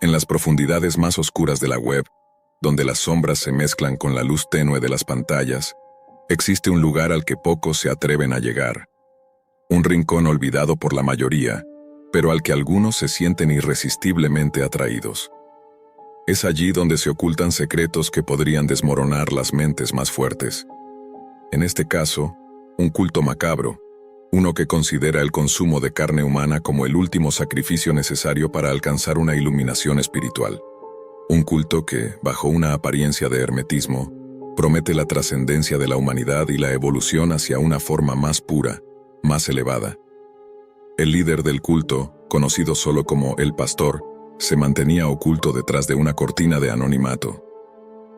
En las profundidades más oscuras de la web, donde las sombras se mezclan con la luz tenue de las pantallas, existe un lugar al que pocos se atreven a llegar. Un rincón olvidado por la mayoría, pero al que algunos se sienten irresistiblemente atraídos. Es allí donde se ocultan secretos que podrían desmoronar las mentes más fuertes. En este caso, un culto macabro, uno que considera el consumo de carne humana como el último sacrificio necesario para alcanzar una iluminación espiritual. Un culto que, bajo una apariencia de hermetismo, promete la trascendencia de la humanidad y la evolución hacia una forma más pura, más elevada. El líder del culto, conocido solo como el pastor, se mantenía oculto detrás de una cortina de anonimato.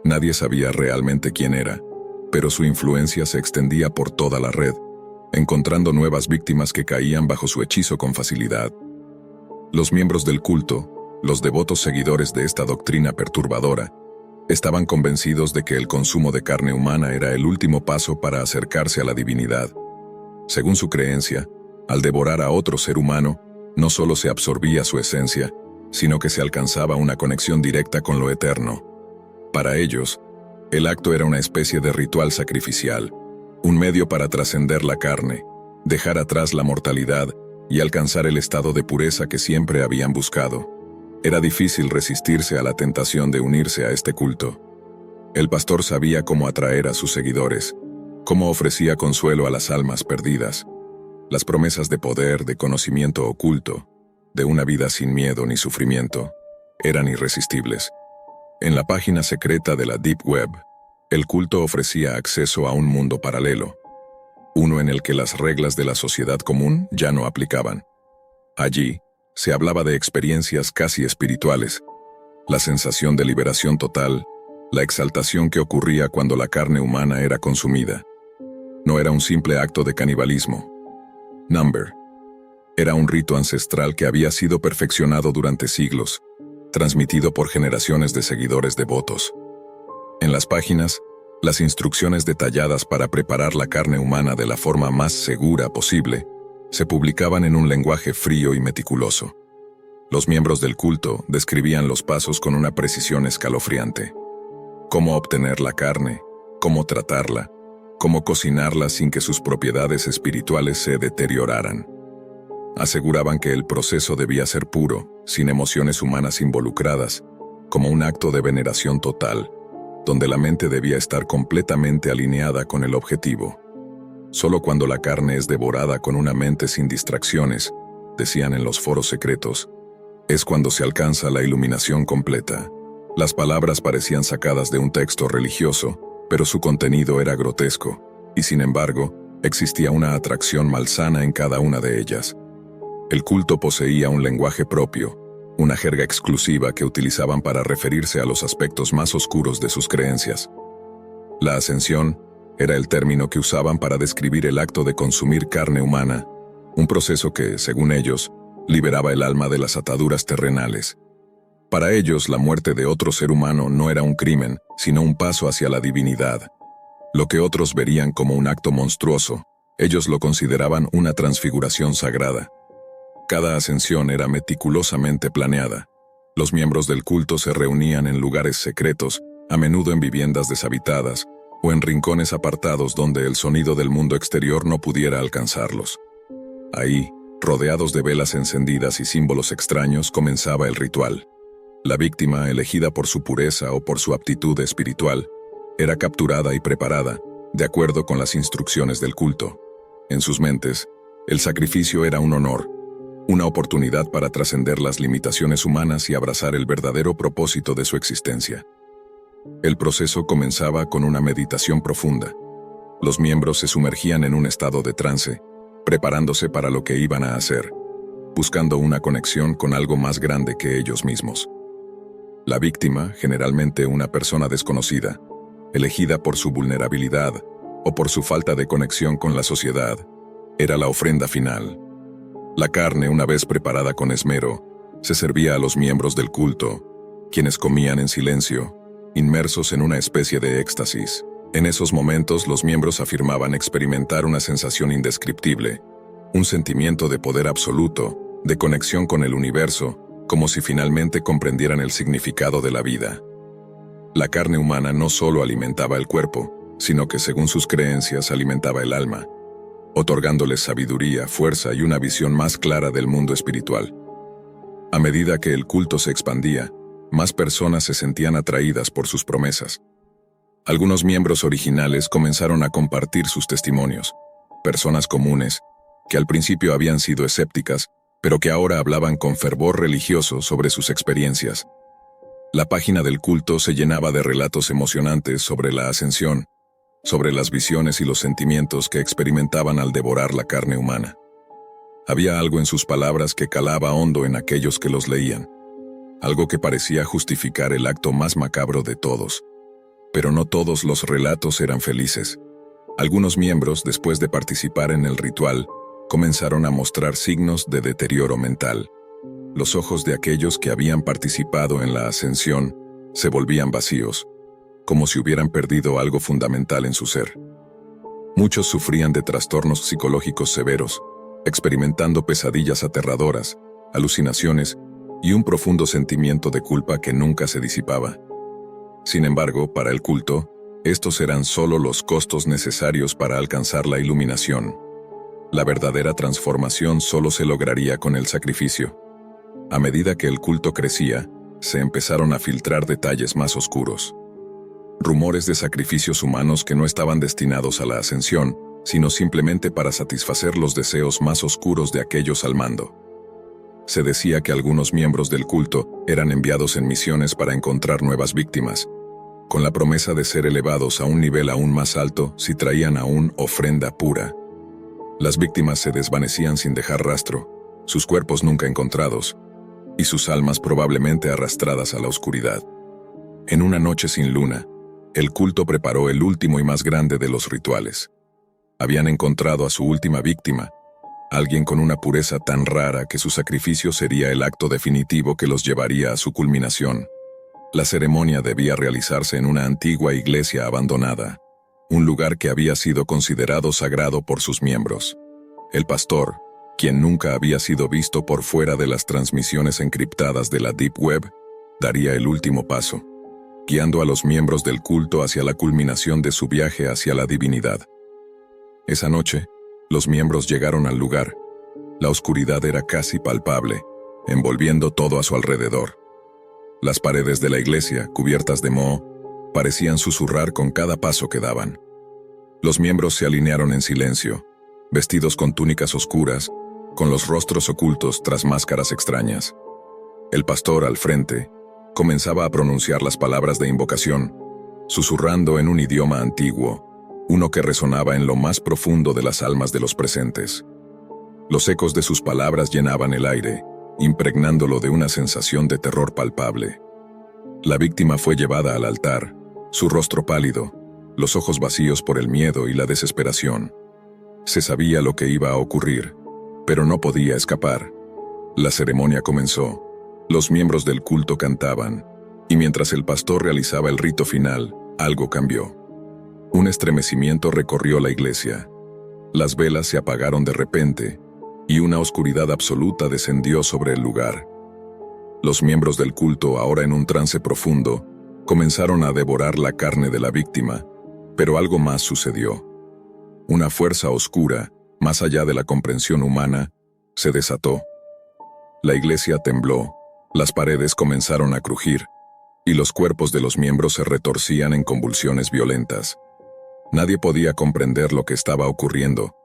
Nadie sabía realmente quién era, pero su influencia se extendía por toda la red, encontrando nuevas víctimas que caían bajo su hechizo con facilidad. Los miembros del culto, los devotos seguidores de esta doctrina perturbadora, estaban convencidos de que el consumo de carne humana era el último paso para acercarse a la divinidad. Según su creencia, al devorar a otro ser humano, no solo se absorbía su esencia, sino que se alcanzaba una conexión directa con lo eterno. Para ellos, el acto era una especie de ritual sacrificial, un medio para trascender la carne, dejar atrás la mortalidad y alcanzar el estado de pureza que siempre habían buscado. Era difícil resistirse a la tentación de unirse a este culto. El pastor sabía cómo atraer a sus seguidores, cómo ofrecía consuelo a las almas perdidas. Las promesas de poder, de conocimiento oculto, de una vida sin miedo ni sufrimiento, eran irresistibles. En la página secreta de la Deep Web, el culto ofrecía acceso a un mundo paralelo, uno en el que las reglas de la sociedad común ya no aplicaban. Allí, se hablaba de experiencias casi espirituales, la sensación de liberación total, la exaltación que ocurría cuando la carne humana era consumida. No era un simple acto de canibalismo. Number. Era un rito ancestral que había sido perfeccionado durante siglos, transmitido por generaciones de seguidores devotos. En las páginas, las instrucciones detalladas para preparar la carne humana de la forma más segura posible se publicaban en un lenguaje frío y meticuloso. Los miembros del culto describían los pasos con una precisión escalofriante. Cómo obtener la carne, cómo tratarla, cómo cocinarla sin que sus propiedades espirituales se deterioraran. Aseguraban que el proceso debía ser puro, sin emociones humanas involucradas, como un acto de veneración total, donde la mente debía estar completamente alineada con el objetivo. Solo cuando la carne es devorada con una mente sin distracciones, decían en los foros secretos, es cuando se alcanza la iluminación completa. Las palabras parecían sacadas de un texto religioso, pero su contenido era grotesco, y sin embargo, existía una atracción malsana en cada una de ellas. El culto poseía un lenguaje propio, una jerga exclusiva que utilizaban para referirse a los aspectos más oscuros de sus creencias. La ascensión era el término que usaban para describir el acto de consumir carne humana, un proceso que, según ellos, liberaba el alma de las ataduras terrenales. Para ellos, la muerte de otro ser humano no era un crimen, sino un paso hacia la divinidad. Lo que otros verían como un acto monstruoso, ellos lo consideraban una transfiguración sagrada. Cada ascensión era meticulosamente planeada. Los miembros del culto se reunían en lugares secretos, a menudo en viviendas deshabitadas, o en rincones apartados donde el sonido del mundo exterior no pudiera alcanzarlos. Ahí, rodeados de velas encendidas y símbolos extraños, comenzaba el ritual. La víctima, elegida por su pureza o por su aptitud espiritual, era capturada y preparada, de acuerdo con las instrucciones del culto. En sus mentes, el sacrificio era un honor, una oportunidad para trascender las limitaciones humanas y abrazar el verdadero propósito de su existencia. El proceso comenzaba con una meditación profunda. Los miembros se sumergían en un estado de trance, preparándose para lo que iban a hacer, buscando una conexión con algo más grande que ellos mismos. La víctima, generalmente una persona desconocida, elegida por su vulnerabilidad o por su falta de conexión con la sociedad, era la ofrenda final. La carne, una vez preparada con esmero, se servía a los miembros del culto, quienes comían en silencio, inmersos en una especie de éxtasis. En esos momentos los miembros afirmaban experimentar una sensación indescriptible, un sentimiento de poder absoluto, de conexión con el universo, como si finalmente comprendieran el significado de la vida. La carne humana no solo alimentaba el cuerpo, sino que según sus creencias alimentaba el alma, otorgándoles sabiduría, fuerza y una visión más clara del mundo espiritual. A medida que el culto se expandía, más personas se sentían atraídas por sus promesas. Algunos miembros originales comenzaron a compartir sus testimonios, personas comunes, que al principio habían sido escépticas, pero que ahora hablaban con fervor religioso sobre sus experiencias. La página del culto se llenaba de relatos emocionantes sobre la ascensión, sobre las visiones y los sentimientos que experimentaban al devorar la carne humana. Había algo en sus palabras que calaba hondo en aquellos que los leían, algo que parecía justificar el acto más macabro de todos. Pero no todos los relatos eran felices. Algunos miembros, después de participar en el ritual, comenzaron a mostrar signos de deterioro mental. Los ojos de aquellos que habían participado en la ascensión se volvían vacíos, como si hubieran perdido algo fundamental en su ser. Muchos sufrían de trastornos psicológicos severos, experimentando pesadillas aterradoras, alucinaciones y un profundo sentimiento de culpa que nunca se disipaba. Sin embargo, para el culto, estos eran solo los costos necesarios para alcanzar la iluminación. La verdadera transformación solo se lograría con el sacrificio. A medida que el culto crecía, se empezaron a filtrar detalles más oscuros. Rumores de sacrificios humanos que no estaban destinados a la ascensión, sino simplemente para satisfacer los deseos más oscuros de aquellos al mando. Se decía que algunos miembros del culto eran enviados en misiones para encontrar nuevas víctimas, con la promesa de ser elevados a un nivel aún más alto si traían aún ofrenda pura. Las víctimas se desvanecían sin dejar rastro, sus cuerpos nunca encontrados, y sus almas probablemente arrastradas a la oscuridad. En una noche sin luna, el culto preparó el último y más grande de los rituales. Habían encontrado a su última víctima, alguien con una pureza tan rara que su sacrificio sería el acto definitivo que los llevaría a su culminación. La ceremonia debía realizarse en una antigua iglesia abandonada, un lugar que había sido considerado sagrado por sus miembros. El pastor, quien nunca había sido visto por fuera de las transmisiones encriptadas de la Deep Web, daría el último paso, guiando a los miembros del culto hacia la culminación de su viaje hacia la divinidad. Esa noche, los miembros llegaron al lugar. La oscuridad era casi palpable, envolviendo todo a su alrededor. Las paredes de la iglesia, cubiertas de moho, parecían susurrar con cada paso que daban. Los miembros se alinearon en silencio, vestidos con túnicas oscuras, con los rostros ocultos tras máscaras extrañas. El pastor, al frente, comenzaba a pronunciar las palabras de invocación, susurrando en un idioma antiguo, uno que resonaba en lo más profundo de las almas de los presentes. Los ecos de sus palabras llenaban el aire, impregnándolo de una sensación de terror palpable. La víctima fue llevada al altar, su rostro pálido, los ojos vacíos por el miedo y la desesperación. Se sabía lo que iba a ocurrir, pero no podía escapar. La ceremonia comenzó. Los miembros del culto cantaban, y mientras el pastor realizaba el rito final, algo cambió. Un estremecimiento recorrió la iglesia. Las velas se apagaron de repente, y una oscuridad absoluta descendió sobre el lugar. Los miembros del culto, ahora en un trance profundo, comenzaron a devorar la carne de la víctima, pero algo más sucedió. Una fuerza oscura, más allá de la comprensión humana, se desató. La iglesia tembló, las paredes comenzaron a crujir, y los cuerpos de los miembros se retorcían en convulsiones violentas. Nadie podía comprender lo que estaba ocurriendo,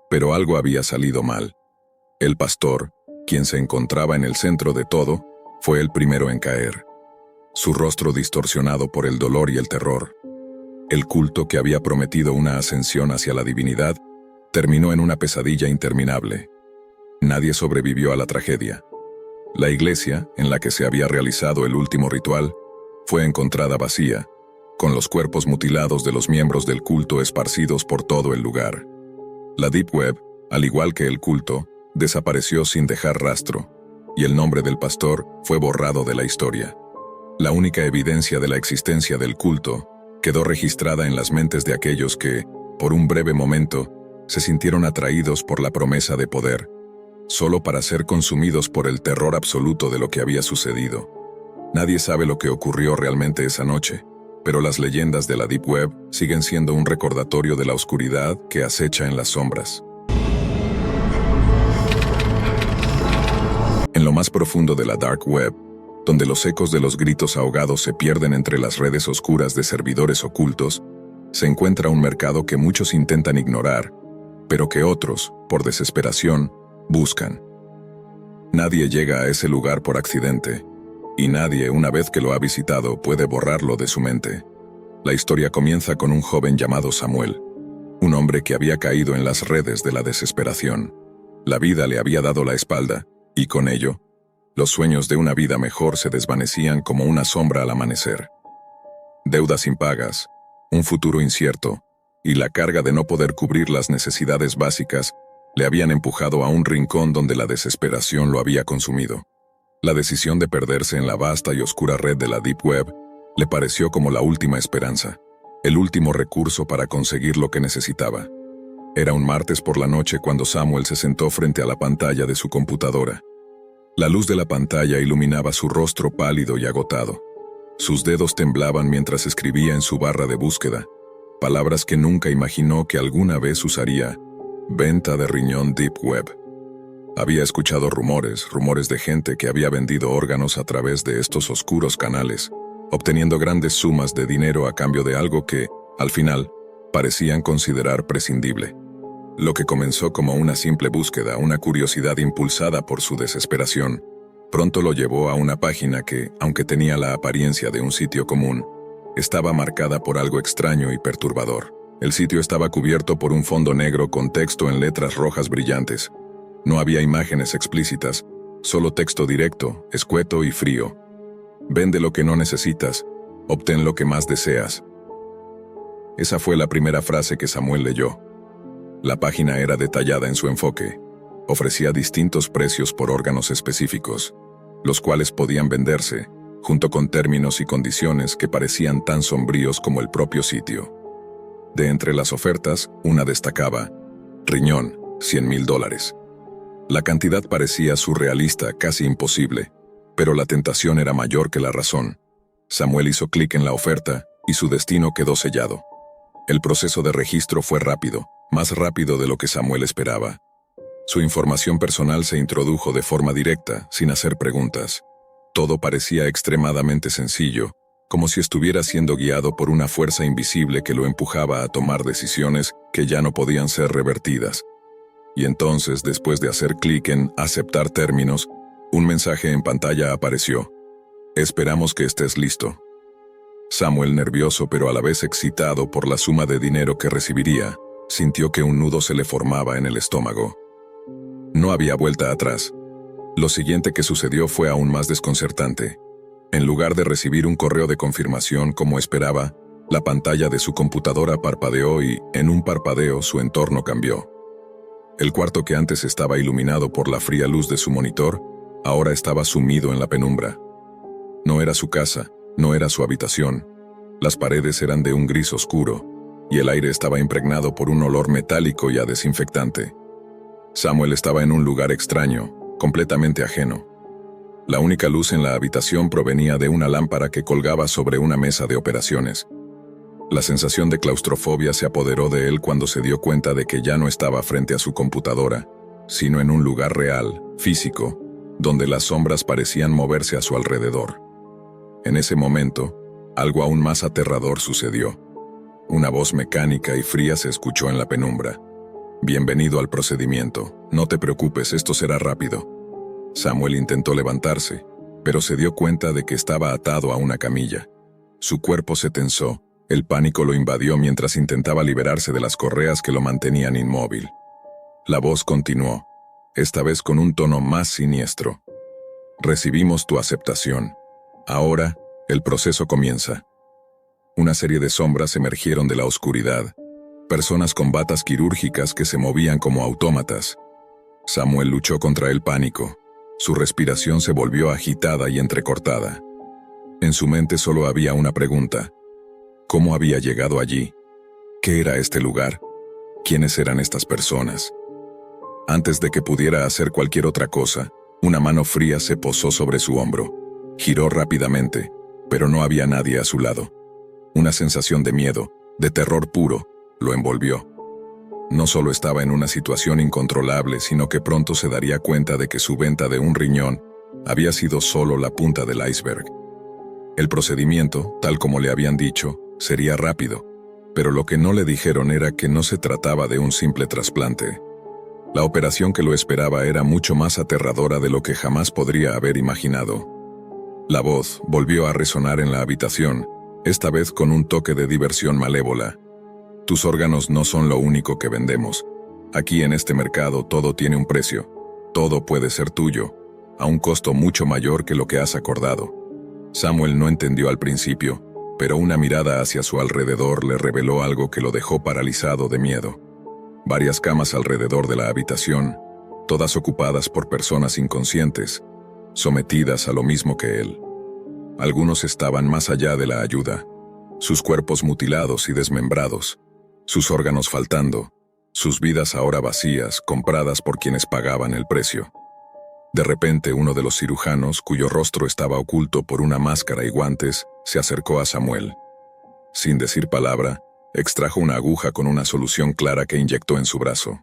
pero algo había salido mal. El pastor, quien se encontraba en el centro de todo, fue el primero en caer. Su rostro distorsionado por el dolor y el terror. El culto que había prometido una ascensión hacia la divinidad, terminó en una pesadilla interminable. Nadie sobrevivió a la tragedia. La iglesia, en la que se había realizado el último ritual, fue encontrada vacía, con los cuerpos mutilados de los miembros del culto esparcidos por todo el lugar. La Deep Web, al igual que el culto, desapareció sin dejar rastro, y el nombre del pastor fue borrado de la historia. La única evidencia de la existencia del culto quedó registrada en las mentes de aquellos que, por un breve momento, se sintieron atraídos por la promesa de poder, solo para ser consumidos por el terror absoluto de lo que había sucedido. Nadie sabe lo que ocurrió realmente esa noche, pero las leyendas de la Deep Web siguen siendo un recordatorio de la oscuridad que acecha en las sombras. En lo más profundo de la Dark Web, donde los ecos de los gritos ahogados se pierden entre las redes oscuras de servidores ocultos, se encuentra un mercado que muchos intentan ignorar, pero que otros, por desesperación, buscan. Nadie llega a ese lugar por accidente, y nadie, una vez que lo ha visitado, puede borrarlo de su mente. La historia comienza con un joven llamado Samuel, un hombre que había caído en las redes de la desesperación. La vida le había dado la espalda, y con ello, los sueños de una vida mejor se desvanecían como una sombra al amanecer. Deudas impagas, un futuro incierto, y la carga de no poder cubrir las necesidades básicas le habían empujado a un rincón donde la desesperación lo había consumido. La decisión de perderse en la vasta y oscura red de la Deep Web le pareció como la última esperanza, el último recurso para conseguir lo que necesitaba. Era un martes por la noche cuando Samuel se sentó frente a la pantalla de su computadora. La luz de la pantalla iluminaba su rostro pálido y agotado. Sus dedos temblaban mientras escribía en su barra de búsqueda, palabras que nunca imaginó que alguna vez usaría: venta de riñón Deep Web. Había escuchado rumores de gente que había vendido órganos a través de estos oscuros canales, obteniendo grandes sumas de dinero a cambio de algo que, al final, parecían considerar prescindible. Lo que comenzó como una simple búsqueda, una curiosidad impulsada por su desesperación, pronto lo llevó a una página que, aunque tenía la apariencia de un sitio común, estaba marcada por algo extraño y perturbador. El sitio estaba cubierto por un fondo negro con texto en letras rojas brillantes. No había imágenes explícitas, solo texto directo, escueto y frío. Vende lo que no necesitas, obtén lo que más deseas. Esa fue la primera frase que Samuel leyó. La página era detallada en su enfoque. Ofrecía distintos precios por órganos específicos, los cuales podían venderse, junto con términos y condiciones que parecían tan sombríos como el propio sitio. De entre las ofertas, una destacaba: riñón, $100,000. La cantidad parecía surrealista, casi imposible, pero la tentación era mayor que la razón. Samuel hizo clic en la oferta y su destino quedó sellado. El proceso de registro fue rápido, más rápido de lo que Samuel esperaba. Su información personal se introdujo de forma directa, sin hacer preguntas. Todo parecía extremadamente sencillo, como si estuviera siendo guiado por una fuerza invisible que lo empujaba a tomar decisiones que ya no podían ser revertidas. Y entonces, después de hacer clic en «Aceptar términos», un mensaje en pantalla apareció: «Esperamos que estés listo». Samuel, nervioso pero a la vez excitado por la suma de dinero que recibiría, sintió que un nudo se le formaba en el estómago. No había vuelta atrás. Lo siguiente que sucedió fue aún más desconcertante. En lugar de recibir un correo de confirmación como esperaba, la pantalla de su computadora parpadeó y, en un parpadeo, su entorno cambió. El cuarto que antes estaba iluminado por la fría luz de su monitor, ahora estaba sumido en la penumbra. No era su casa, no era su habitación. Las paredes eran de un gris oscuro, y el aire estaba impregnado por un olor metálico y a desinfectante. Samuel estaba en un lugar extraño, completamente ajeno. La única luz en la habitación provenía de una lámpara que colgaba sobre una mesa de operaciones. La sensación de claustrofobia se apoderó de él cuando se dio cuenta de que ya no estaba frente a su computadora, sino en un lugar real, físico, donde las sombras parecían moverse a su alrededor. En ese momento, algo aún más aterrador sucedió. Una voz mecánica y fría se escuchó en la penumbra. «Bienvenido al procedimiento. No te preocupes, esto será rápido». Samuel intentó levantarse, pero se dio cuenta de que estaba atado a una camilla. Su cuerpo se tensó, el pánico lo invadió mientras intentaba liberarse de las correas que lo mantenían inmóvil. La voz continuó, esta vez con un tono más siniestro. «Recibimos tu aceptación. Ahora, el proceso comienza». Una serie de sombras emergieron de la oscuridad, personas con batas quirúrgicas que se movían como autómatas. Samuel luchó contra el pánico. Su respiración se volvió agitada y entrecortada. En su mente solo había una pregunta: ¿cómo había llegado allí? ¿Qué era este lugar? ¿Quiénes eran estas personas? Antes de que pudiera hacer cualquier otra cosa, una mano fría se posó sobre su hombro. Giró rápidamente, pero no había nadie a su lado. Una sensación de miedo, de terror puro, lo envolvió. No solo estaba en una situación incontrolable, sino que pronto se daría cuenta de que su venta de un riñón había sido solo la punta del iceberg. El procedimiento, tal como le habían dicho, sería rápido, pero lo que no le dijeron era que no se trataba de un simple trasplante. La operación que lo esperaba era mucho más aterradora de lo que jamás podría haber imaginado. La voz volvió a resonar en la habitación, esta vez con un toque de diversión malévola. Tus órganos no son lo único que vendemos. Aquí en este mercado todo tiene un precio. Todo puede ser tuyo, a un costo mucho mayor que lo que has acordado. Samuel no entendió al principio, pero una mirada hacia su alrededor le reveló algo que lo dejó paralizado de miedo. Varias camas alrededor de la habitación, todas ocupadas por personas inconscientes, sometidas a lo mismo que él. Algunos estaban más allá de la ayuda, sus cuerpos mutilados y desmembrados, sus órganos faltando, sus vidas ahora vacías, compradas por quienes pagaban el precio. De repente, uno de los cirujanos, cuyo rostro estaba oculto por una máscara y guantes, se acercó a Samuel. Sin decir palabra, extrajo una aguja con una solución clara que inyectó en su brazo.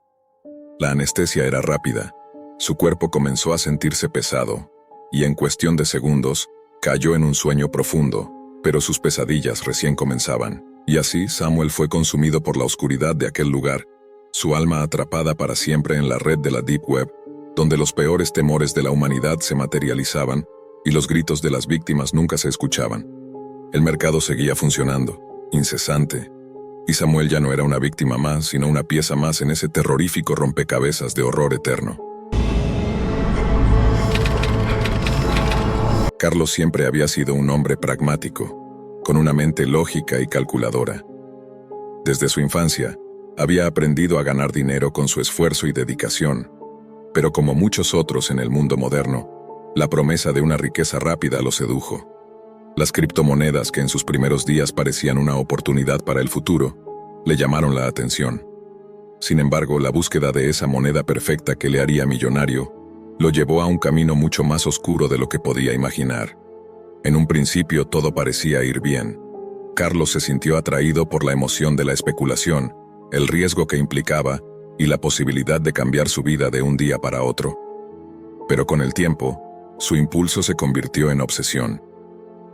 La anestesia era rápida. Su cuerpo comenzó a sentirse pesado, y en cuestión de segundos, cayó en un sueño profundo, pero sus pesadillas recién comenzaban. Y así Samuel fue consumido por la oscuridad de aquel lugar, su alma atrapada para siempre en la red de la Deep Web, donde los peores temores de la humanidad se materializaban y los gritos de las víctimas nunca se escuchaban. El mercado seguía funcionando, incesante, y Samuel ya no era una víctima más, sino una pieza más en ese terrorífico rompecabezas de horror eterno. Carlos siempre había sido un hombre pragmático, con una mente lógica y calculadora. Desde su infancia, había aprendido a ganar dinero con su esfuerzo y dedicación, pero como muchos otros en el mundo moderno, la promesa de una riqueza rápida lo sedujo. Las criptomonedas, que en sus primeros días parecían una oportunidad para el futuro, le llamaron la atención. Sin embargo, la búsqueda de esa moneda perfecta que le haría millonario lo llevó a un camino mucho más oscuro de lo que podía imaginar. En un principio todo parecía ir bien. Carlos se sintió atraído por la emoción de la especulación, el riesgo que implicaba y la posibilidad de cambiar su vida de un día para otro. Pero con el tiempo, su impulso se convirtió en obsesión.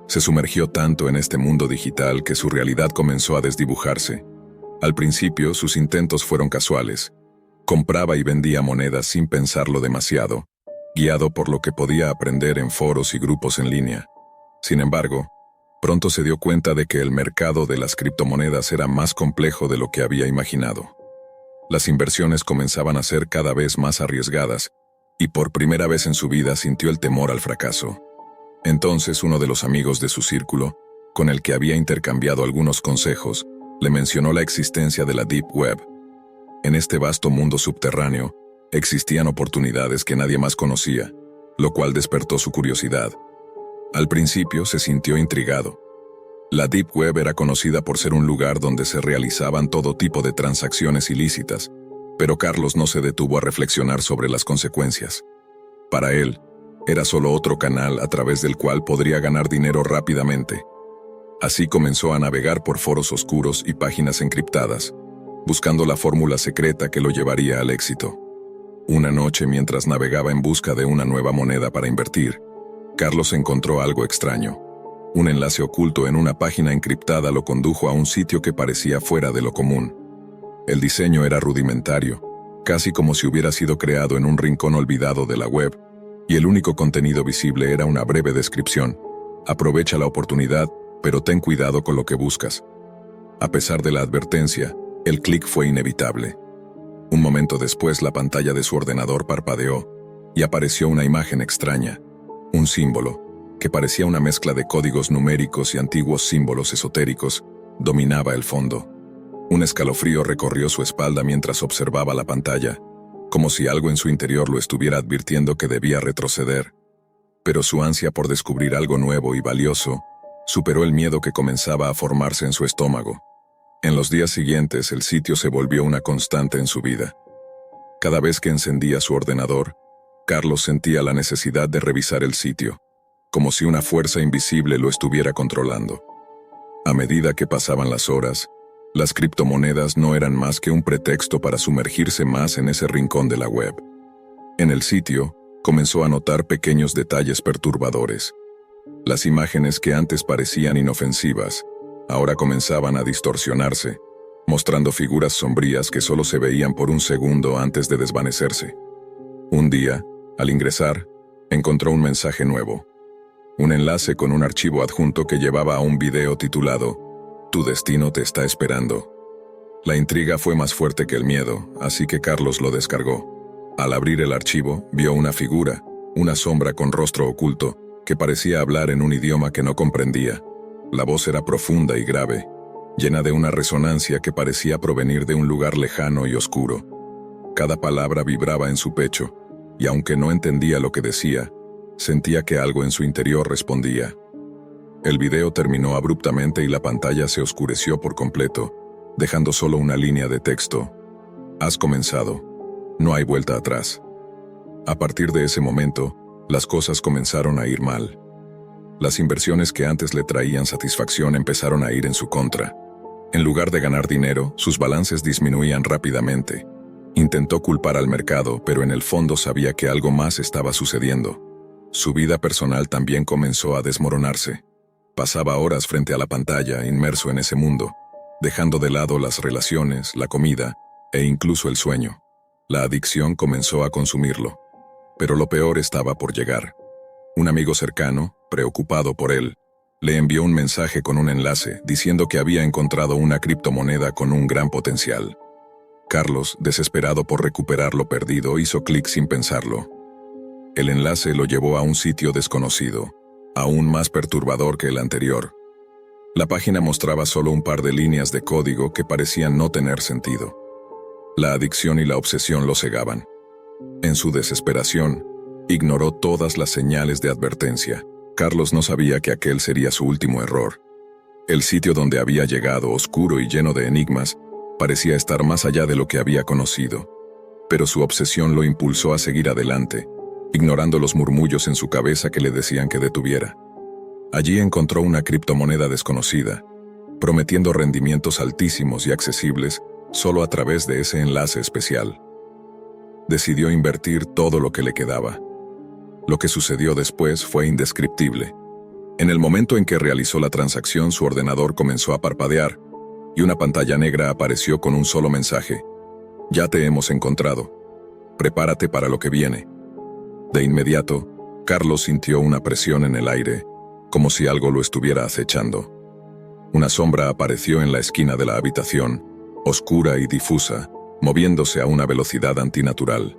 Se sumergió tanto en este mundo digital que su realidad comenzó a desdibujarse. Al principio, sus intentos fueron casuales. Compraba y vendía monedas sin pensarlo demasiado, guiado por lo que podía aprender en foros y grupos en línea. Sin embargo, pronto se dio cuenta de que el mercado de las criptomonedas era más complejo de lo que había imaginado. Las inversiones comenzaban a ser cada vez más arriesgadas, y por primera vez en su vida sintió el temor al fracaso. Entonces uno de los amigos de su círculo, con el que había intercambiado algunos consejos, le mencionó la existencia de la Deep Web. En este vasto mundo subterráneo, existían oportunidades que nadie más conocía, lo cual despertó su curiosidad. Al principio se sintió intrigado. La Deep Web era conocida por ser un lugar donde se realizaban todo tipo de transacciones ilícitas, pero Carlos no se detuvo a reflexionar sobre las consecuencias. Para él, era solo otro canal a través del cual podría ganar dinero rápidamente. Así comenzó a navegar por foros oscuros y páginas encriptadas, buscando la fórmula secreta que lo llevaría al éxito. Una noche, mientras navegaba en busca de una nueva moneda para invertir, Carlos encontró algo extraño. Un enlace oculto en una página encriptada lo condujo a un sitio que parecía fuera de lo común. El diseño era rudimentario, casi como si hubiera sido creado en un rincón olvidado de la web, y el único contenido visible era una breve descripción. Aprovecha la oportunidad, pero ten cuidado con lo que buscas. A pesar de la advertencia, el clic fue inevitable. Un momento después, la pantalla de su ordenador parpadeó, y apareció una imagen extraña, un símbolo, que parecía una mezcla de códigos numéricos y antiguos símbolos esotéricos, dominaba el fondo. Un escalofrío recorrió su espalda mientras observaba la pantalla, como si algo en su interior lo estuviera advirtiendo que debía retroceder. Pero su ansia por descubrir algo nuevo y valioso superó el miedo que comenzaba a formarse en su estómago. En los días siguientes, el sitio se volvió una constante en su vida. Cada vez que encendía su ordenador, Carlos sentía la necesidad de revisar el sitio, como si una fuerza invisible lo estuviera controlando. A medida que pasaban las horas, las criptomonedas no eran más que un pretexto para sumergirse más en ese rincón de la web. En el sitio, comenzó a notar pequeños detalles perturbadores. Las imágenes que antes parecían inofensivas, ahora comenzaban a distorsionarse, mostrando figuras sombrías que solo se veían por un segundo antes de desvanecerse. Un día, al ingresar, encontró un mensaje nuevo. Un enlace con un archivo adjunto que llevaba a un video titulado «Tu destino te está esperando». La intriga fue más fuerte que el miedo, así que Carlos lo descargó. Al abrir el archivo, vio una figura, una sombra con rostro oculto, que parecía hablar en un idioma que no comprendía. La voz era profunda y grave, llena de una resonancia que parecía provenir de un lugar lejano y oscuro. Cada palabra vibraba en su pecho, y aunque no entendía lo que decía, sentía que algo en su interior respondía. El video terminó abruptamente y la pantalla se oscureció por completo, dejando solo una línea de texto. «Has comenzado. No hay vuelta atrás». A partir de ese momento, las cosas comenzaron a ir mal. Las inversiones que antes le traían satisfacción empezaron a ir en su contra. En lugar de ganar dinero, sus balances disminuían rápidamente. Intentó culpar al mercado, pero en el fondo sabía que algo más estaba sucediendo. Su vida personal también comenzó a desmoronarse. Pasaba horas frente a la pantalla, inmerso en ese mundo, dejando de lado las relaciones, la comida e incluso el sueño. La adicción comenzó a consumirlo. Pero lo peor estaba por llegar. Un amigo cercano, preocupado por él, le envió un mensaje con un enlace diciendo que había encontrado una criptomoneda con un gran potencial. Carlos, desesperado por recuperar lo perdido, hizo clic sin pensarlo. El enlace lo llevó a un sitio desconocido, aún más perturbador que el anterior. La página mostraba solo un par de líneas de código que parecían no tener sentido. La adicción y la obsesión lo cegaban. En su desesperación, ignoró todas las señales de advertencia. Carlos no sabía que aquel sería su último error. El sitio donde había llegado, oscuro y lleno de enigmas, parecía estar más allá de lo que había conocido. Pero su obsesión lo impulsó a seguir adelante, ignorando los murmullos en su cabeza que le decían que detuviera. Allí encontró una criptomoneda desconocida, prometiendo rendimientos altísimos y accesibles solo a través de ese enlace especial. Decidió invertir todo lo que le quedaba. Lo que sucedió después fue indescriptible. En el momento en que realizó la transacción, su ordenador comenzó a parpadear y una pantalla negra apareció con un solo mensaje: «Ya te hemos encontrado. Prepárate para lo que viene». De inmediato, Carlos sintió una presión en el aire, como si algo lo estuviera acechando. Una sombra apareció en la esquina de la habitación, oscura y difusa, moviéndose a una velocidad antinatural.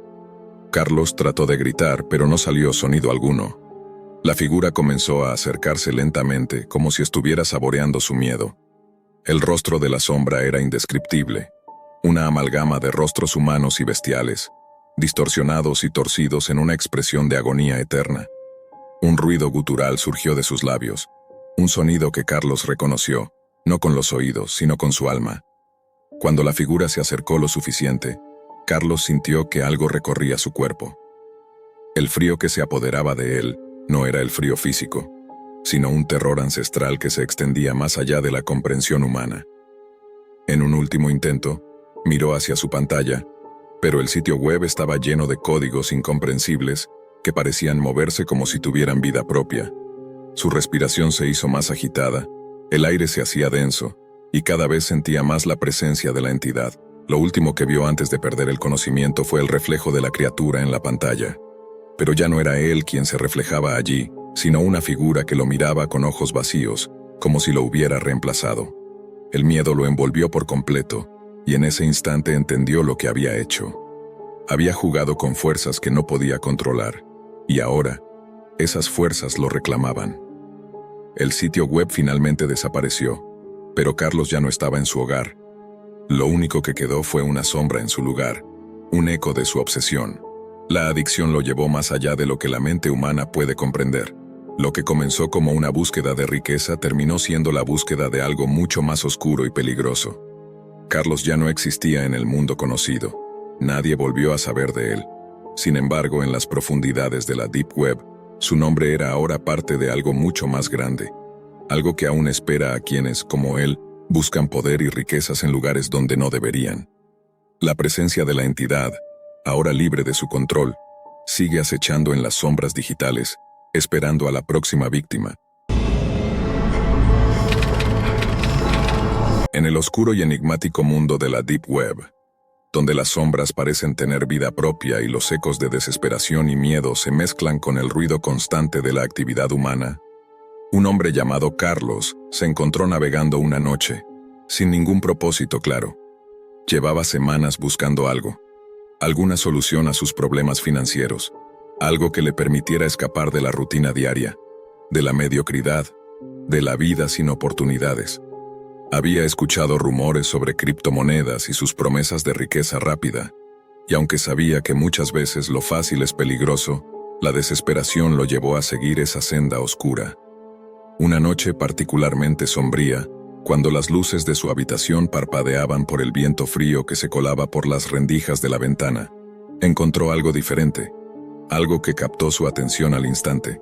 Carlos trató de gritar, pero no salió sonido alguno. La figura comenzó a acercarse lentamente, como si estuviera saboreando su miedo. El rostro de la sombra era indescriptible, una amalgama de rostros humanos y bestiales, distorsionados y torcidos en una expresión de agonía eterna. Un ruido gutural surgió de sus labios, un sonido que Carlos reconoció, no con los oídos, sino con su alma. Cuando la figura se acercó lo suficiente, Carlos sintió que algo recorría su cuerpo. El frío que se apoderaba de él no era el frío físico, sino un terror ancestral que se extendía más allá de la comprensión humana. En un último intento, miró hacia su pantalla, pero el sitio web estaba lleno de códigos incomprensibles que parecían moverse como si tuvieran vida propia. Su respiración se hizo más agitada, el aire se hacía denso, y cada vez sentía más la presencia de la entidad. Lo último que vio antes de perder el conocimiento fue el reflejo de la criatura en la pantalla. Pero ya no era él quien se reflejaba allí, sino una figura que lo miraba con ojos vacíos, como si lo hubiera reemplazado. El miedo lo envolvió por completo, y en ese instante entendió lo que había hecho. Había jugado con fuerzas que no podía controlar, y ahora, esas fuerzas lo reclamaban. El sitio web finalmente desapareció, pero Carlos ya no estaba en su hogar. Lo único que quedó fue una sombra en su lugar, un eco de su obsesión. La adicción lo llevó más allá de lo que la mente humana puede comprender. Lo que comenzó como una búsqueda de riqueza terminó siendo la búsqueda de algo mucho más oscuro y peligroso. Carlos ya no existía en el mundo conocido. Nadie volvió a saber de él. Sin embargo, en las profundidades de la Deep Web, su nombre era ahora parte de algo mucho más grande. Algo que aún espera a quienes, como él, buscan poder y riquezas en lugares donde no deberían. La presencia de la entidad, ahora libre de su control, sigue acechando en las sombras digitales, esperando a la próxima víctima. En el oscuro y enigmático mundo de la Deep Web, donde las sombras parecen tener vida propia y los ecos de desesperación y miedo se mezclan con el ruido constante de la actividad humana, un hombre llamado Carlos se encontró navegando una noche, sin ningún propósito claro. Llevaba semanas buscando algo, alguna solución a sus problemas financieros, algo que le permitiera escapar de la rutina diaria, de la mediocridad, de la vida sin oportunidades. Había escuchado rumores sobre criptomonedas y sus promesas de riqueza rápida, y aunque sabía que muchas veces lo fácil es peligroso, la desesperación lo llevó a seguir esa senda oscura. Una noche particularmente sombría, cuando las luces de su habitación parpadeaban por el viento frío que se colaba por las rendijas de la ventana, encontró algo diferente, algo que captó su atención al instante.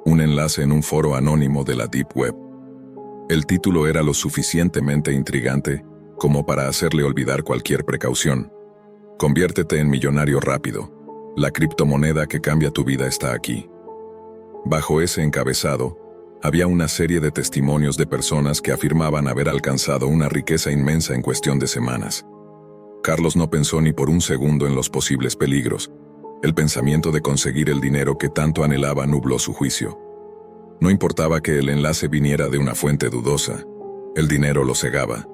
Un enlace en un foro anónimo de la Deep Web. El título era lo suficientemente intrigante como para hacerle olvidar cualquier precaución. Conviértete en millonario rápido. La criptomoneda que cambia tu vida está aquí. Bajo ese encabezado, había una serie de testimonios de personas que afirmaban haber alcanzado una riqueza inmensa en cuestión de semanas. Carlos no pensó ni por un segundo en los posibles peligros. El pensamiento de conseguir el dinero que tanto anhelaba nubló su juicio. No importaba que el enlace viniera de una fuente dudosa, el dinero lo cegaba.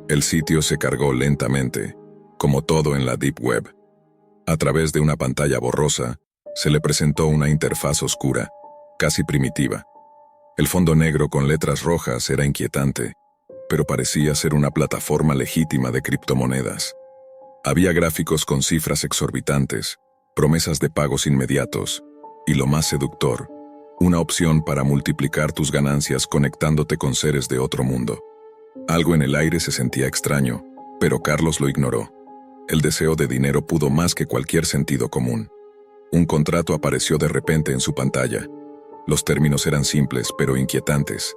El sitio se cargó lentamente, como todo en la Deep Web. A través de una pantalla borrosa, se le presentó una interfaz oscura, casi primitiva. El fondo negro con letras rojas era inquietante, pero parecía ser una plataforma legítima de criptomonedas. Había gráficos con cifras exorbitantes, promesas de pagos inmediatos, y lo más seductor, una opción para multiplicar tus ganancias conectándote con seres de otro mundo. Algo en el aire se sentía extraño, pero Carlos lo ignoró. El deseo de dinero pudo más que cualquier sentido común. Un contrato apareció de repente en su pantalla. Los términos eran simples, pero inquietantes.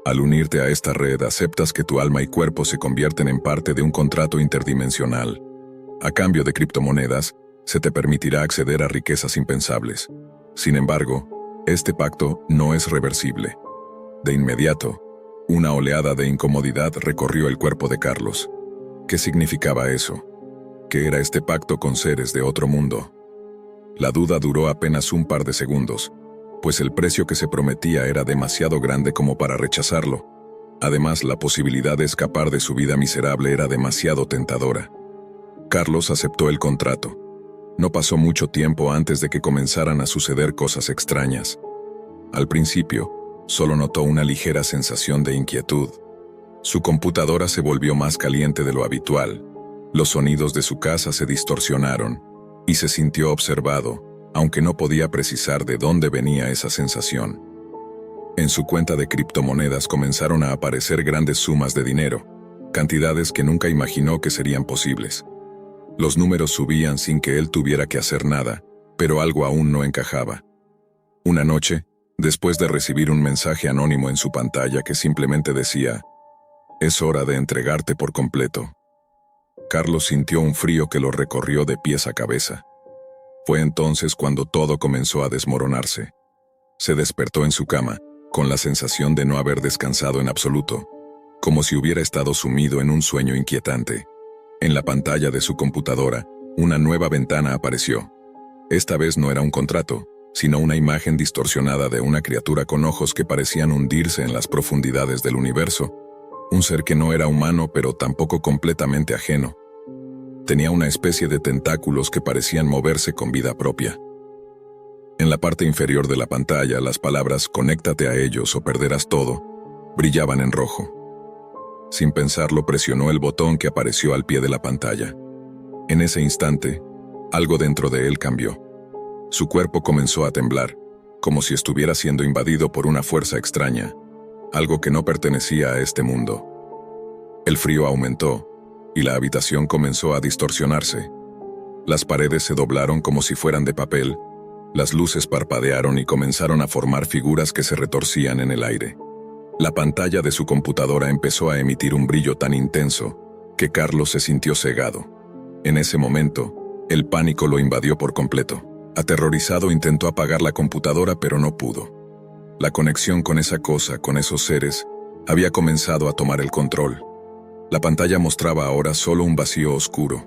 Al unirte a esta red, aceptas que tu alma y cuerpo se convierten en parte de un contrato interdimensional. A cambio de criptomonedas, se te permitirá acceder a riquezas impensables. Sin embargo, este pacto no es reversible. De inmediato, una oleada de incomodidad recorrió el cuerpo de Carlos. ¿Qué significaba eso? ¿Qué era este pacto con seres de otro mundo? La duda duró apenas un par de segundos, pues el precio que se prometía era demasiado grande como para rechazarlo. Además, la posibilidad de escapar de su vida miserable era demasiado tentadora. Carlos aceptó el contrato. No pasó mucho tiempo antes de que comenzaran a suceder cosas extrañas. Al principio, solo notó una ligera sensación de inquietud. Su computadora se volvió más caliente de lo habitual. Los sonidos de su casa se distorsionaron, y se sintió observado, aunque no podía precisar de dónde venía esa sensación. En su cuenta de criptomonedas comenzaron a aparecer grandes sumas de dinero, cantidades que nunca imaginó que serían posibles. Los números subían sin que él tuviera que hacer nada, pero algo aún no encajaba. Una noche, después de recibir un mensaje anónimo en su pantalla que simplemente decía: «Es hora de entregarte por completo», Carlos sintió un frío que lo recorrió de pies a cabeza. Fue entonces cuando todo comenzó a desmoronarse. Se despertó en su cama, con la sensación de no haber descansado en absoluto, como si hubiera estado sumido en un sueño inquietante. En la pantalla de su computadora, una nueva ventana apareció. Esta vez no era un contrato, sino una imagen distorsionada de una criatura con ojos que parecían hundirse en las profundidades del universo. Un ser que no era humano, pero tampoco completamente ajeno. Tenía una especie de tentáculos que parecían moverse con vida propia. En la parte inferior de la pantalla, las palabras «conéctate a ellos o perderás todo» brillaban en rojo. Sin pensarlo, presionó el botón que apareció al pie de la pantalla. En ese instante, algo dentro de él cambió. Su cuerpo comenzó a temblar, como si estuviera siendo invadido por una fuerza extraña, algo que no pertenecía a este mundo. El frío aumentó, y la habitación comenzó a distorsionarse, Las paredes se doblaron como si fueran de papel, las luces parpadearon y comenzaron a formar figuras que se retorcían en el aire. La pantalla de su computadora empezó a emitir un brillo tan intenso que Carlos se sintió cegado. En ese momento, el pánico lo invadió por completo. Aterrorizado intentó apagar la computadora, pero no pudo. La conexión con esa cosa, con esos seres, había comenzado a tomar el control. La pantalla mostraba ahora solo un vacío oscuro,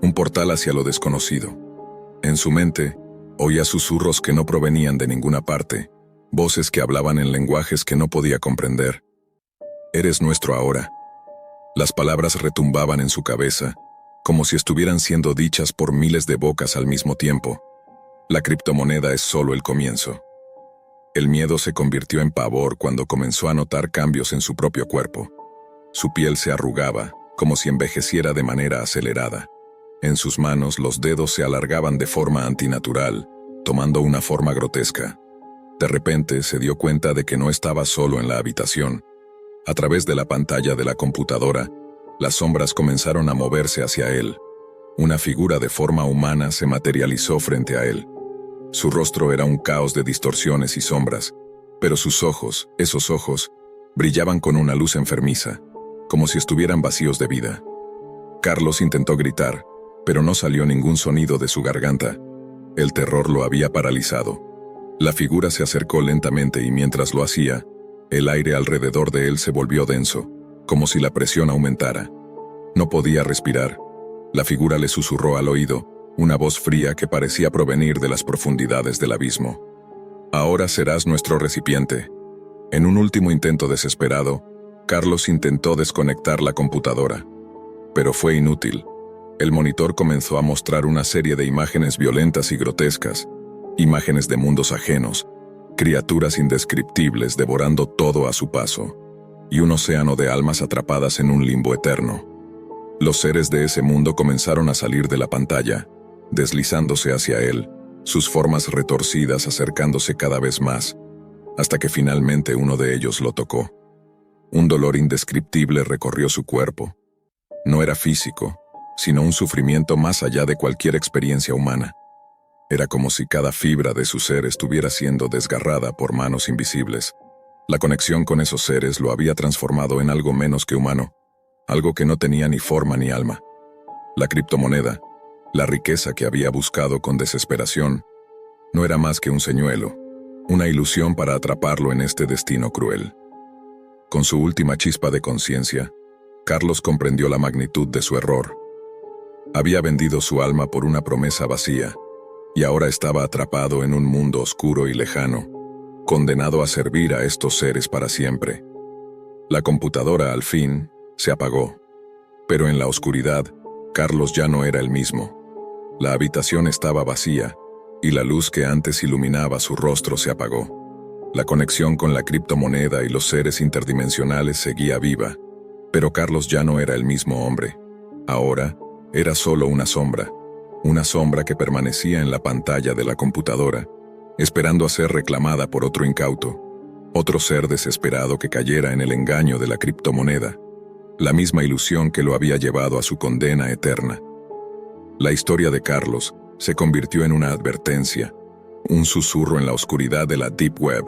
un portal hacia lo desconocido. En su mente, oía susurros que no provenían de ninguna parte, voces que hablaban en lenguajes que no podía comprender. «Eres nuestro ahora». Las palabras retumbaban en su cabeza, como si estuvieran siendo dichas por miles de bocas al mismo tiempo. La criptomoneda es solo el comienzo. El miedo se convirtió en pavor cuando comenzó a notar cambios en su propio cuerpo. Su piel se arrugaba, como si envejeciera de manera acelerada. En sus manos los dedos se alargaban de forma antinatural, tomando una forma grotesca. De repente se dio cuenta de que no estaba solo en la habitación. A través de la pantalla de la computadora, las sombras comenzaron a moverse hacia él. Una figura de forma humana se materializó frente a él. Su rostro era un caos de distorsiones y sombras, pero sus ojos, esos ojos, brillaban con una luz enfermiza, como si estuvieran vacíos de vida. Carlos intentó gritar, pero no salió ningún sonido de su garganta. El terror lo había paralizado. La figura se acercó lentamente y mientras lo hacía, el aire alrededor de él se volvió denso, como si la presión aumentara. No podía respirar. La figura le susurró al oído, una voz fría que parecía provenir de las profundidades del abismo. «Ahora serás nuestro recipiente». En un último intento desesperado, Carlos intentó desconectar la computadora. Pero fue inútil. El monitor comenzó a mostrar una serie de imágenes violentas y grotescas, imágenes de mundos ajenos, criaturas indescriptibles devorando todo a su paso, y un océano de almas atrapadas en un limbo eterno. Los seres de ese mundo comenzaron a salir de la pantalla, deslizándose hacia él, sus formas retorcidas acercándose cada vez más, hasta que finalmente uno de ellos lo tocó. Un dolor indescriptible recorrió su cuerpo. No era físico, sino un sufrimiento más allá de cualquier experiencia humana. Era como si cada fibra de su ser estuviera siendo desgarrada por manos invisibles. La conexión con esos seres lo había transformado en algo menos que humano, algo que no tenía ni forma ni alma. La criptomoneda, la riqueza que había buscado con desesperación, no era más que un señuelo, una ilusión para atraparlo en este destino cruel. Con su última chispa de conciencia, Carlos comprendió la magnitud de su error. Había vendido su alma por una promesa vacía, y ahora estaba atrapado en un mundo oscuro y lejano, condenado a servir a estos seres para siempre. La computadora, al fin, se apagó. Pero en la oscuridad, Carlos ya no era el mismo. La habitación estaba vacía, y la luz que antes iluminaba su rostro se apagó. La conexión con la criptomoneda y los seres interdimensionales seguía viva, pero Carlos ya no era el mismo hombre. Ahora, era solo una sombra que permanecía en la pantalla de la computadora, esperando a ser reclamada por otro incauto, otro ser desesperado que cayera en el engaño de la criptomoneda, la misma ilusión que lo había llevado a su condena eterna. La historia de Carlos se convirtió en una advertencia, un susurro en la oscuridad de la Deep Web,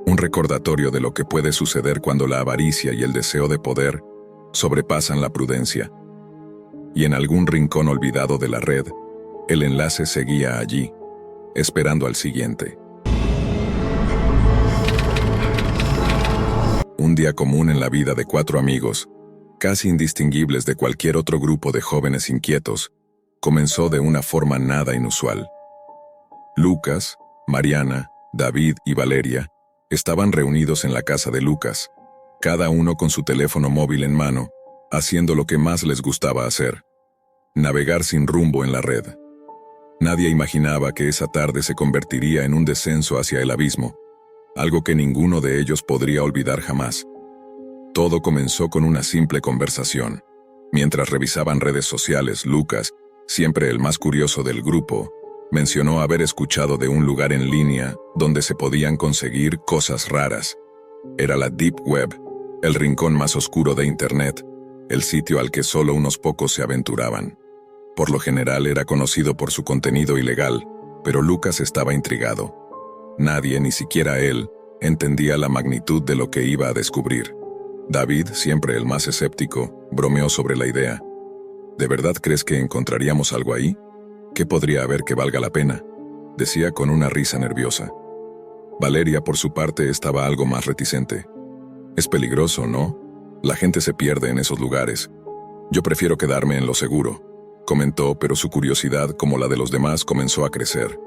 un recordatorio de lo que puede suceder cuando la avaricia y el deseo de poder sobrepasan la prudencia. Y en algún rincón olvidado de la red, el enlace seguía allí, esperando al siguiente. Un día común en la vida de 4 amigos, casi indistinguibles de cualquier otro grupo de jóvenes inquietos, comenzó de una forma nada inusual. Lucas, Mariana, David y Valeria estaban reunidos en la casa de Lucas, cada uno con su teléfono móvil en mano, haciendo lo que más les gustaba hacer: navegar sin rumbo en la red. Nadie imaginaba que esa tarde se convertiría en un descenso hacia el abismo, algo que ninguno de ellos podría olvidar jamás. Todo comenzó con una simple conversación. Mientras revisaban redes sociales, Lucas, siempre el más curioso del grupo, mencionó haber escuchado de un lugar en línea donde se podían conseguir cosas raras. Era la Deep Web, el rincón más oscuro de Internet, el sitio al que solo unos pocos se aventuraban. Por lo general era conocido por su contenido ilegal, pero Lucas estaba intrigado. Nadie, ni siquiera él, entendía la magnitud de lo que iba a descubrir. David, siempre el más escéptico, bromeó sobre la idea. ¿De verdad crees que encontraríamos algo ahí? ¿Qué podría haber que valga la pena?, decía con una risa nerviosa. Valeria, por su parte, estaba algo más reticente. Es peligroso, ¿no? La gente se pierde en esos lugares. Yo prefiero quedarme en lo seguro, comentó, pero su curiosidad, como la de los demás, comenzó a crecer.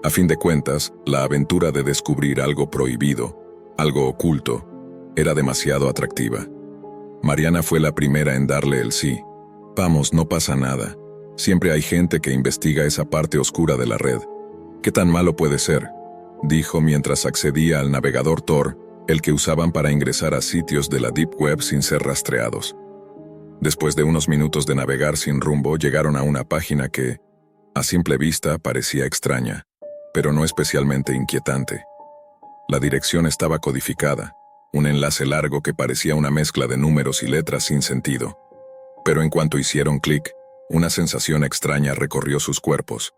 A fin de cuentas, la aventura de descubrir algo prohibido, algo oculto, era demasiado atractiva. Mariana fue la primera en darle el sí. Vamos, no pasa nada. Siempre hay gente que investiga esa parte oscura de la red. ¿Qué tan malo puede ser?, dijo mientras accedía al navegador Tor, el que usaban para ingresar a sitios de la Deep Web sin ser rastreados. Después de unos minutos de navegar sin rumbo, llegaron a una página que, a simple vista, parecía extraña, pero no especialmente inquietante. La dirección estaba codificada, un enlace largo que parecía una mezcla de números y letras sin sentido. Pero en cuanto hicieron clic, una sensación extraña recorrió sus cuerpos.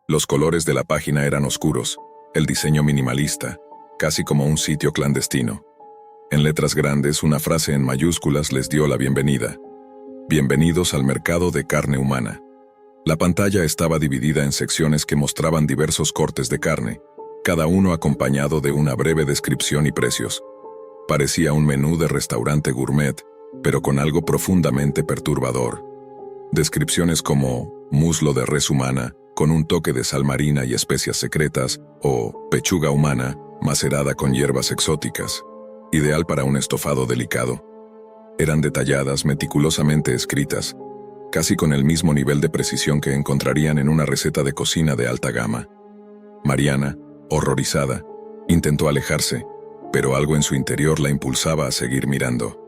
Los colores de la página eran oscuros, el diseño minimalista, casi como un sitio clandestino. En letras grandes, una frase en mayúsculas les dio la bienvenida. Bienvenidos al mercado de carne humana. La pantalla estaba dividida en secciones que mostraban diversos cortes de carne, cada uno acompañado de una breve descripción y precios. Parecía un menú de restaurante gourmet, pero con algo profundamente perturbador. Descripciones como muslo de res humana, con un toque de sal marina y especias secretas, o pechuga humana, macerada con hierbas exóticas, ideal para un estofado delicado. Eran detalladas, meticulosamente escritas, casi con el mismo nivel de precisión que encontrarían en una receta de cocina de alta gama. Mariana, horrorizada, intentó alejarse, pero algo en su interior la impulsaba a seguir mirando.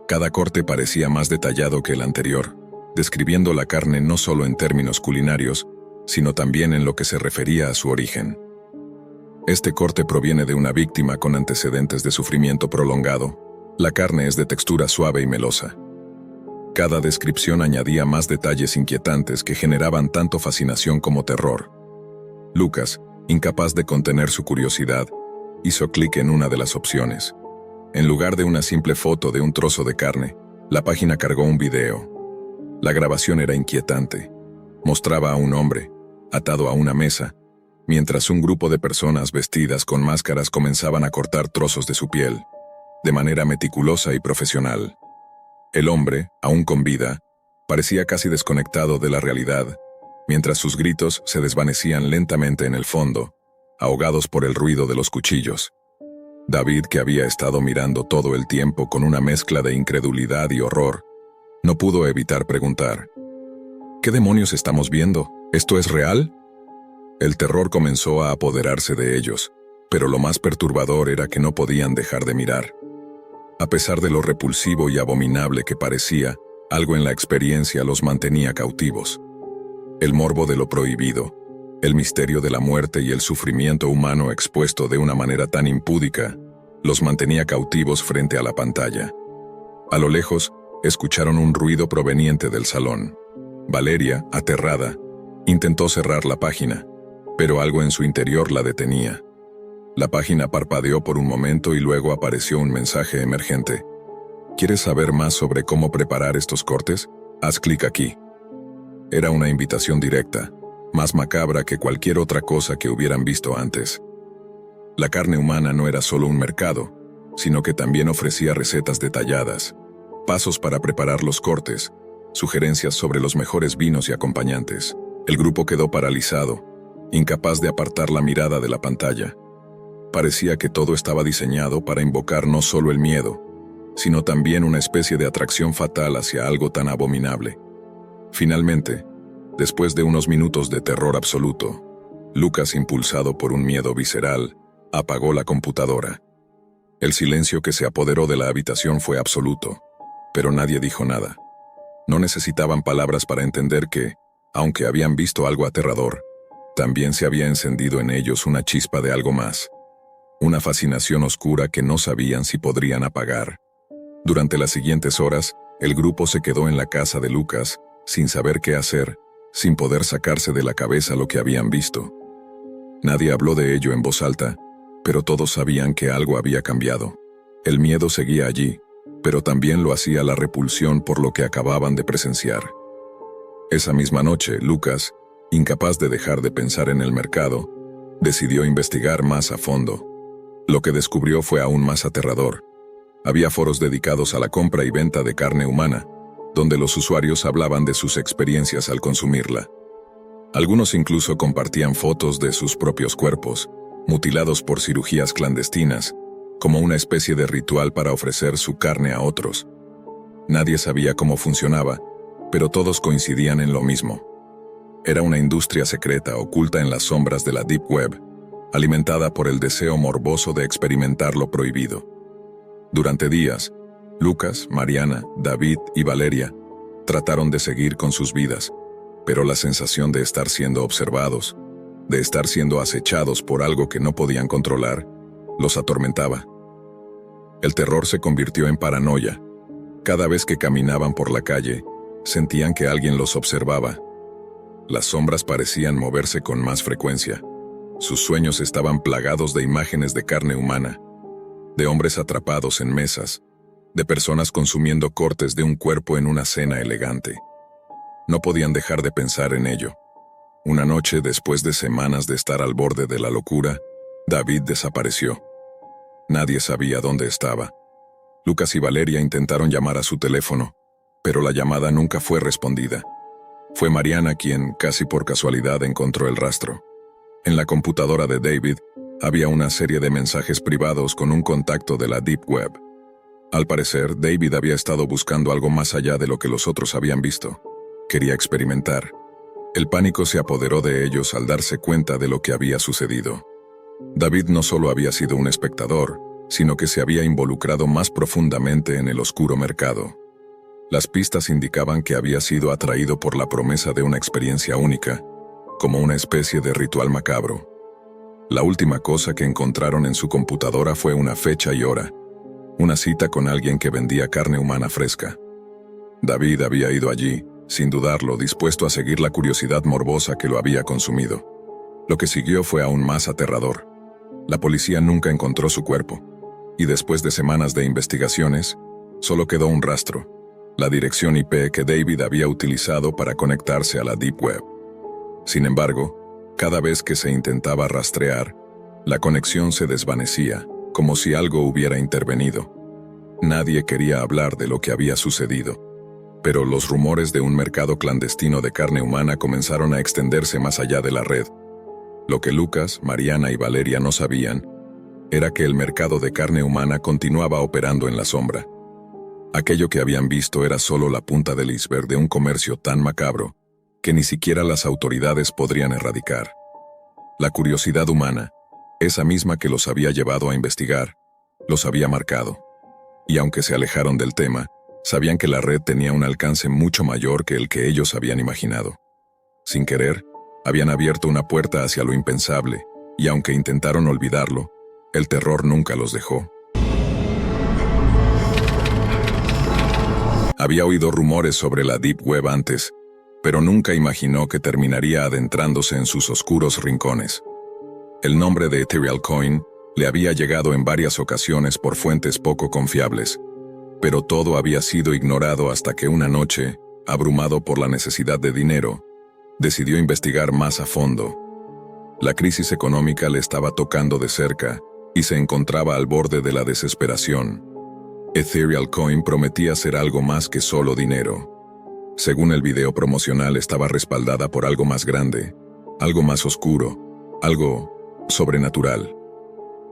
Cada corte parecía más detallado que el anterior, describiendo la carne no solo en términos culinarios, sino también en lo que se refería a su origen. Este corte proviene de una víctima con antecedentes de sufrimiento prolongado. La carne es de textura suave y melosa. Cada descripción añadía más detalles inquietantes que generaban tanto fascinación como terror. Lucas, incapaz de contener su curiosidad, hizo clic en una de las opciones. En lugar de una simple foto de un trozo de carne, la página cargó un video. La grabación era inquietante. Mostraba a un hombre, atado a una mesa, mientras un grupo de personas vestidas con máscaras comenzaban a cortar trozos de su piel, de manera meticulosa y profesional. El hombre, aún con vida, parecía casi desconectado de la realidad, mientras sus gritos se desvanecían lentamente en el fondo, ahogados por el ruido de los cuchillos. David, que había estado mirando todo el tiempo con una mezcla de incredulidad y horror, no pudo evitar preguntar: ¿qué demonios estamos viendo? ¿Esto es real? El terror comenzó a apoderarse de ellos, pero lo más perturbador era que no podían dejar de mirar. A pesar de lo repulsivo y abominable que parecía, algo en la experiencia los mantenía cautivos. El morbo de lo prohibido, el misterio de la muerte y el sufrimiento humano expuesto de una manera tan impúdica, los mantenía cautivos frente a la pantalla. A lo lejos, escucharon un ruido proveniente del salón. Valeria, aterrada, intentó cerrar la página, pero algo en su interior la detenía. La página parpadeó por un momento y luego apareció un mensaje emergente. ¿Quieres saber más sobre cómo preparar estos cortes? Haz clic aquí. Era una invitación directa, más macabra que cualquier otra cosa que hubieran visto antes. La carne humana no era solo un mercado, sino que también ofrecía recetas detalladas, pasos para preparar los cortes, sugerencias sobre los mejores vinos y acompañantes. El grupo quedó paralizado, incapaz de apartar la mirada de la pantalla. Parecía que todo estaba diseñado para invocar no solo el miedo, sino también una especie de atracción fatal hacia algo tan abominable. Finalmente, después de unos minutos de terror absoluto, Lucas, impulsado por un miedo visceral, apagó la computadora. El silencio que se apoderó de la habitación fue absoluto, pero nadie dijo nada. No necesitaban palabras para entender que, aunque habían visto algo aterrador, también se había encendido en ellos una chispa de algo más. Una fascinación oscura que no sabían si podrían apagar. Durante las siguientes horas, el grupo se quedó en la casa de Lucas, sin saber qué hacer, sin poder sacarse de la cabeza lo que habían visto. Nadie habló de ello en voz alta, pero todos sabían que algo había cambiado. El miedo seguía allí, pero también lo hacía la repulsión por lo que acababan de presenciar. Esa misma noche, Lucas, incapaz de dejar de pensar en el mercado, decidió investigar más a fondo. Lo que descubrió fue aún más aterrador. Había foros dedicados a la compra y venta de carne humana, donde los usuarios hablaban de sus experiencias al consumirla. Algunos incluso compartían fotos de sus propios cuerpos, mutilados por cirugías clandestinas, como una especie de ritual para ofrecer su carne a otros. Nadie sabía cómo funcionaba, pero todos coincidían en lo mismo. Era una industria secreta oculta en las sombras de la Deep Web, alimentada por el deseo morboso de experimentar lo prohibido. Durante días, Lucas, Mariana, David y Valeria trataron de seguir con sus vidas, pero la sensación de estar siendo observados, de estar siendo acechados por algo que no podían controlar, los atormentaba. El terror se convirtió en paranoia. Cada vez que caminaban por la calle, sentían que alguien los observaba. Las sombras parecían moverse con más frecuencia. Sus sueños estaban plagados de imágenes de carne humana, de hombres atrapados en mesas, de personas consumiendo cortes de un cuerpo en una cena elegante. No podían dejar de pensar en ello. Una noche, después de semanas de estar al borde de la locura, David desapareció. Nadie sabía dónde estaba. Lucas y Valeria intentaron llamar a su teléfono, pero la llamada nunca fue respondida. Fue Mariana quien, casi por casualidad, encontró el rastro. En la computadora de David había una serie de mensajes privados con un contacto de la Deep Web. Al parecer, David había estado buscando algo más allá de lo que los otros habían visto. Quería experimentar. El pánico se apoderó de ellos al darse cuenta de lo que había sucedido. David no solo había sido un espectador, sino que se había involucrado más profundamente en el oscuro mercado. Las pistas indicaban que había sido atraído por la promesa de una experiencia única, como una especie de ritual macabro. La última cosa que encontraron en su computadora fue una fecha y hora, una cita con alguien que vendía carne humana fresca. David había ido allí, sin dudarlo, dispuesto a seguir la curiosidad morbosa que lo había consumido. Lo que siguió fue aún más aterrador. La policía nunca encontró su cuerpo, y después de semanas de investigaciones, solo quedó un rastro, la dirección IP que David había utilizado para conectarse a la Deep Web. Sin embargo, cada vez que se intentaba rastrear, la conexión se desvanecía, como si algo hubiera intervenido. Nadie quería hablar de lo que había sucedido, pero los rumores de un mercado clandestino de carne humana comenzaron a extenderse más allá de la red. Lo que Lucas, Mariana y Valeria no sabían era que el mercado de carne humana continuaba operando en la sombra. Aquello que habían visto era solo la punta del iceberg de un comercio tan macabro que ni siquiera las autoridades podrían erradicar. La curiosidad humana, esa misma que los había llevado a investigar, los había marcado. Y aunque se alejaron del tema, sabían que la red tenía un alcance mucho mayor que el que ellos habían imaginado. Sin querer, habían abierto una puerta hacia lo impensable, y aunque intentaron olvidarlo, el terror nunca los dejó. Había oído rumores sobre la Deep Web antes, pero nunca imaginó que terminaría adentrándose en sus oscuros rincones. El nombre de Ethereal Coin le había llegado en varias ocasiones por fuentes poco confiables, pero todo había sido ignorado hasta que una noche, abrumado por la necesidad de dinero, decidió investigar más a fondo. La crisis económica le estaba tocando de cerca y se encontraba al borde de la desesperación. Ethereal Coin prometía ser algo más que solo dinero. Según el video promocional, estaba respaldada por algo más grande, algo más oscuro, algo sobrenatural.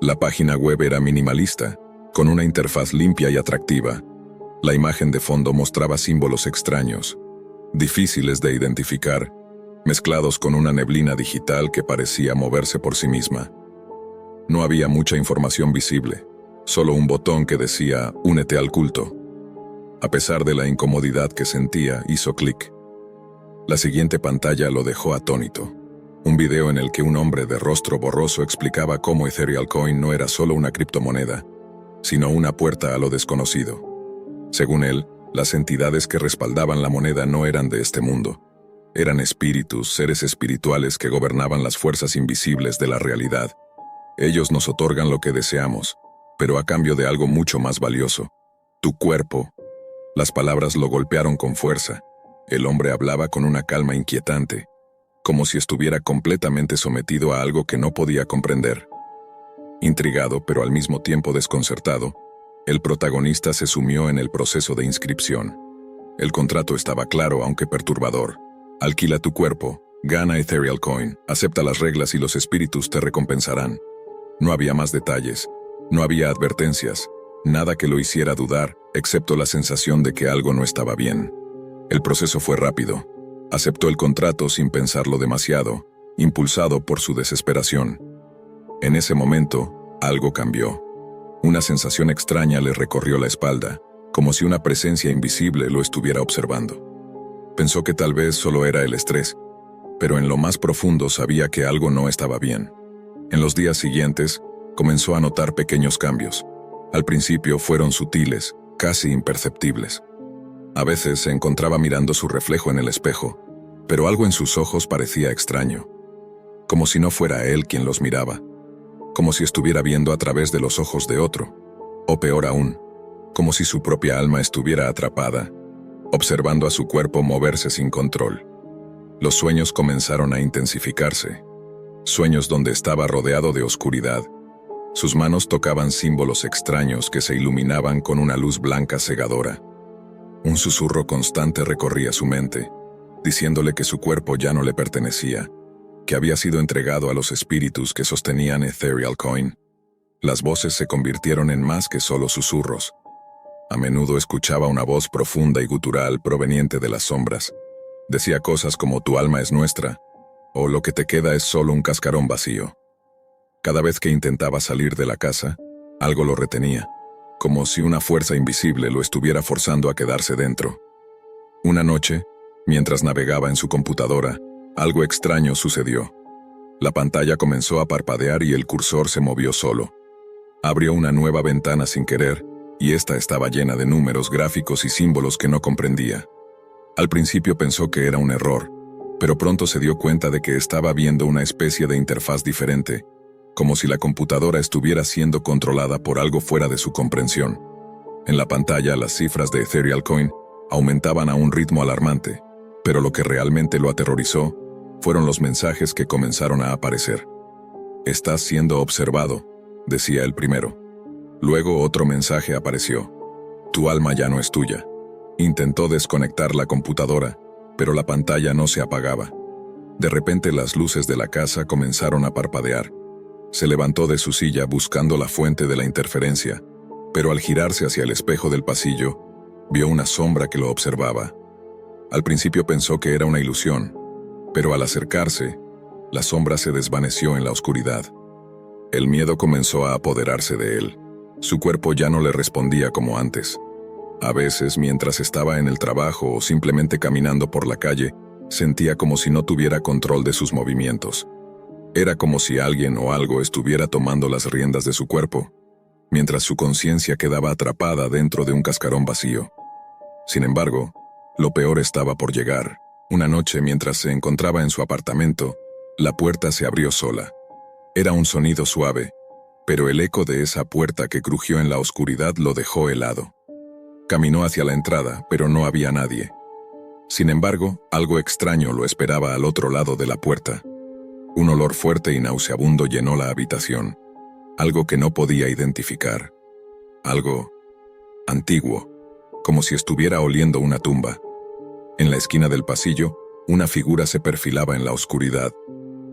La página web era minimalista, con una interfaz limpia y atractiva. La imagen de fondo mostraba símbolos extraños, difíciles de identificar, mezclados con una neblina digital que parecía moverse por sí misma. No había mucha información visible, solo un botón que decía «Únete al culto». A pesar de la incomodidad que sentía, hizo clic. La siguiente pantalla lo dejó atónito. Un video en el que un hombre de rostro borroso explicaba cómo Ethereal Coin no era solo una criptomoneda, sino una puerta a lo desconocido. Según él, las entidades que respaldaban la moneda no eran de este mundo. Eran espíritus, seres espirituales que gobernaban las fuerzas invisibles de la realidad. Ellos nos otorgan lo que deseamos, pero a cambio de algo mucho más valioso: tu cuerpo. Las palabras lo golpearon con fuerza. El hombre hablaba con una calma inquietante, como si estuviera completamente sometido a algo que no podía comprender. Intrigado, pero al mismo tiempo desconcertado, el protagonista se sumió en el proceso de inscripción. El contrato estaba claro, aunque perturbador. Alquila tu cuerpo, gana Ethereal Coin, acepta las reglas y los espíritus te recompensarán. No había más detalles, no había advertencias, nada que lo hiciera dudar, excepto la sensación de que algo no estaba bien. El proceso fue rápido. Aceptó el contrato sin pensarlo demasiado, impulsado por su desesperación. En ese momento, algo cambió. Una sensación extraña le recorrió la espalda, como si una presencia invisible lo estuviera observando. Pensó que tal vez solo era el estrés, pero en lo más profundo sabía que algo no estaba bien. En los días siguientes, comenzó a notar pequeños cambios. Al principio fueron sutiles, casi imperceptibles. A veces se encontraba mirando su reflejo en el espejo, pero algo en sus ojos parecía extraño, como si no fuera él quien los miraba, como si estuviera viendo a través de los ojos de otro, o peor aún, como si su propia alma estuviera atrapada, observando a su cuerpo moverse sin control. Los sueños comenzaron a intensificarse, sueños donde estaba rodeado de oscuridad. Sus manos tocaban símbolos extraños que se iluminaban con una luz blanca cegadora. Un susurro constante recorría su mente, diciéndole que su cuerpo ya no le pertenecía, que había sido entregado a los espíritus que sostenían Ethereal Coin. Las voces se convirtieron en más que solo susurros. A menudo escuchaba una voz profunda y gutural proveniente de las sombras. Decía cosas como «tu alma es nuestra», o «lo que te queda es solo un cascarón vacío». Cada vez que intentaba salir de la casa, algo lo retenía, como si una fuerza invisible lo estuviera forzando a quedarse dentro. Una noche, mientras navegaba en su computadora, algo extraño sucedió. La pantalla comenzó a parpadear y el cursor se movió solo. Abrió una nueva ventana sin querer, y esta estaba llena de números, gráficos y símbolos que no comprendía. Al principio pensó que era un error, pero pronto se dio cuenta de que estaba viendo una especie de interfaz diferente, como si la computadora estuviera siendo controlada por algo fuera de su comprensión. En la pantalla, las cifras de Ethereal Coin aumentaban a un ritmo alarmante, pero lo que realmente lo aterrorizó fueron los mensajes que comenzaron a aparecer. «Estás siendo observado», decía el primero. Luego otro mensaje apareció. «Tu alma ya no es tuya». Intentó desconectar la computadora, pero la pantalla no se apagaba. De repente las luces de la casa comenzaron a parpadear. Se levantó de su silla buscando la fuente de la interferencia, pero al girarse hacia el espejo del pasillo, vio una sombra que lo observaba. Al principio pensó que era una ilusión, pero al acercarse, la sombra se desvaneció en la oscuridad. El miedo comenzó a apoderarse de él. Su cuerpo ya no le respondía como antes. A veces, mientras estaba en el trabajo o simplemente caminando por la calle, sentía como si no tuviera control de sus movimientos. Era como si alguien o algo estuviera tomando las riendas de su cuerpo, mientras su conciencia quedaba atrapada dentro de un cascarón vacío. Sin embargo, lo peor estaba por llegar. Una noche, mientras se encontraba en su apartamento, la puerta se abrió sola. Era un sonido suave, pero el eco de esa puerta que crujió en la oscuridad lo dejó helado. Caminó hacia la entrada, pero no había nadie. Sin embargo, algo extraño lo esperaba al otro lado de la puerta. Un olor fuerte y nauseabundo llenó la habitación. Algo que no podía identificar. Algo antiguo, como si estuviera oliendo una tumba. En la esquina del pasillo, una figura se perfilaba en la oscuridad.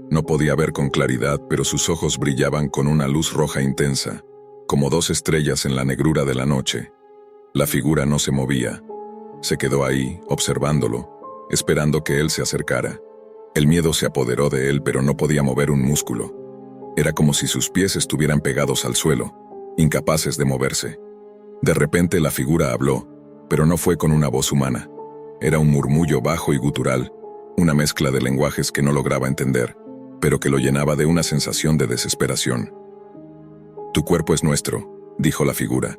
No podía ver con claridad, pero sus ojos brillaban con una luz roja intensa, como dos estrellas en la negrura de la noche. La figura no se movía. Se quedó ahí, observándolo, esperando que él se acercara. El miedo se apoderó de él, pero no podía mover un músculo. Era como si sus pies estuvieran pegados al suelo, incapaces de moverse. De repente la figura habló, pero no fue con una voz humana. Era un murmullo bajo y gutural, una mezcla de lenguajes que no lograba entender, pero que lo llenaba de una sensación de desesperación. «Tu cuerpo es nuestro», dijo la figura,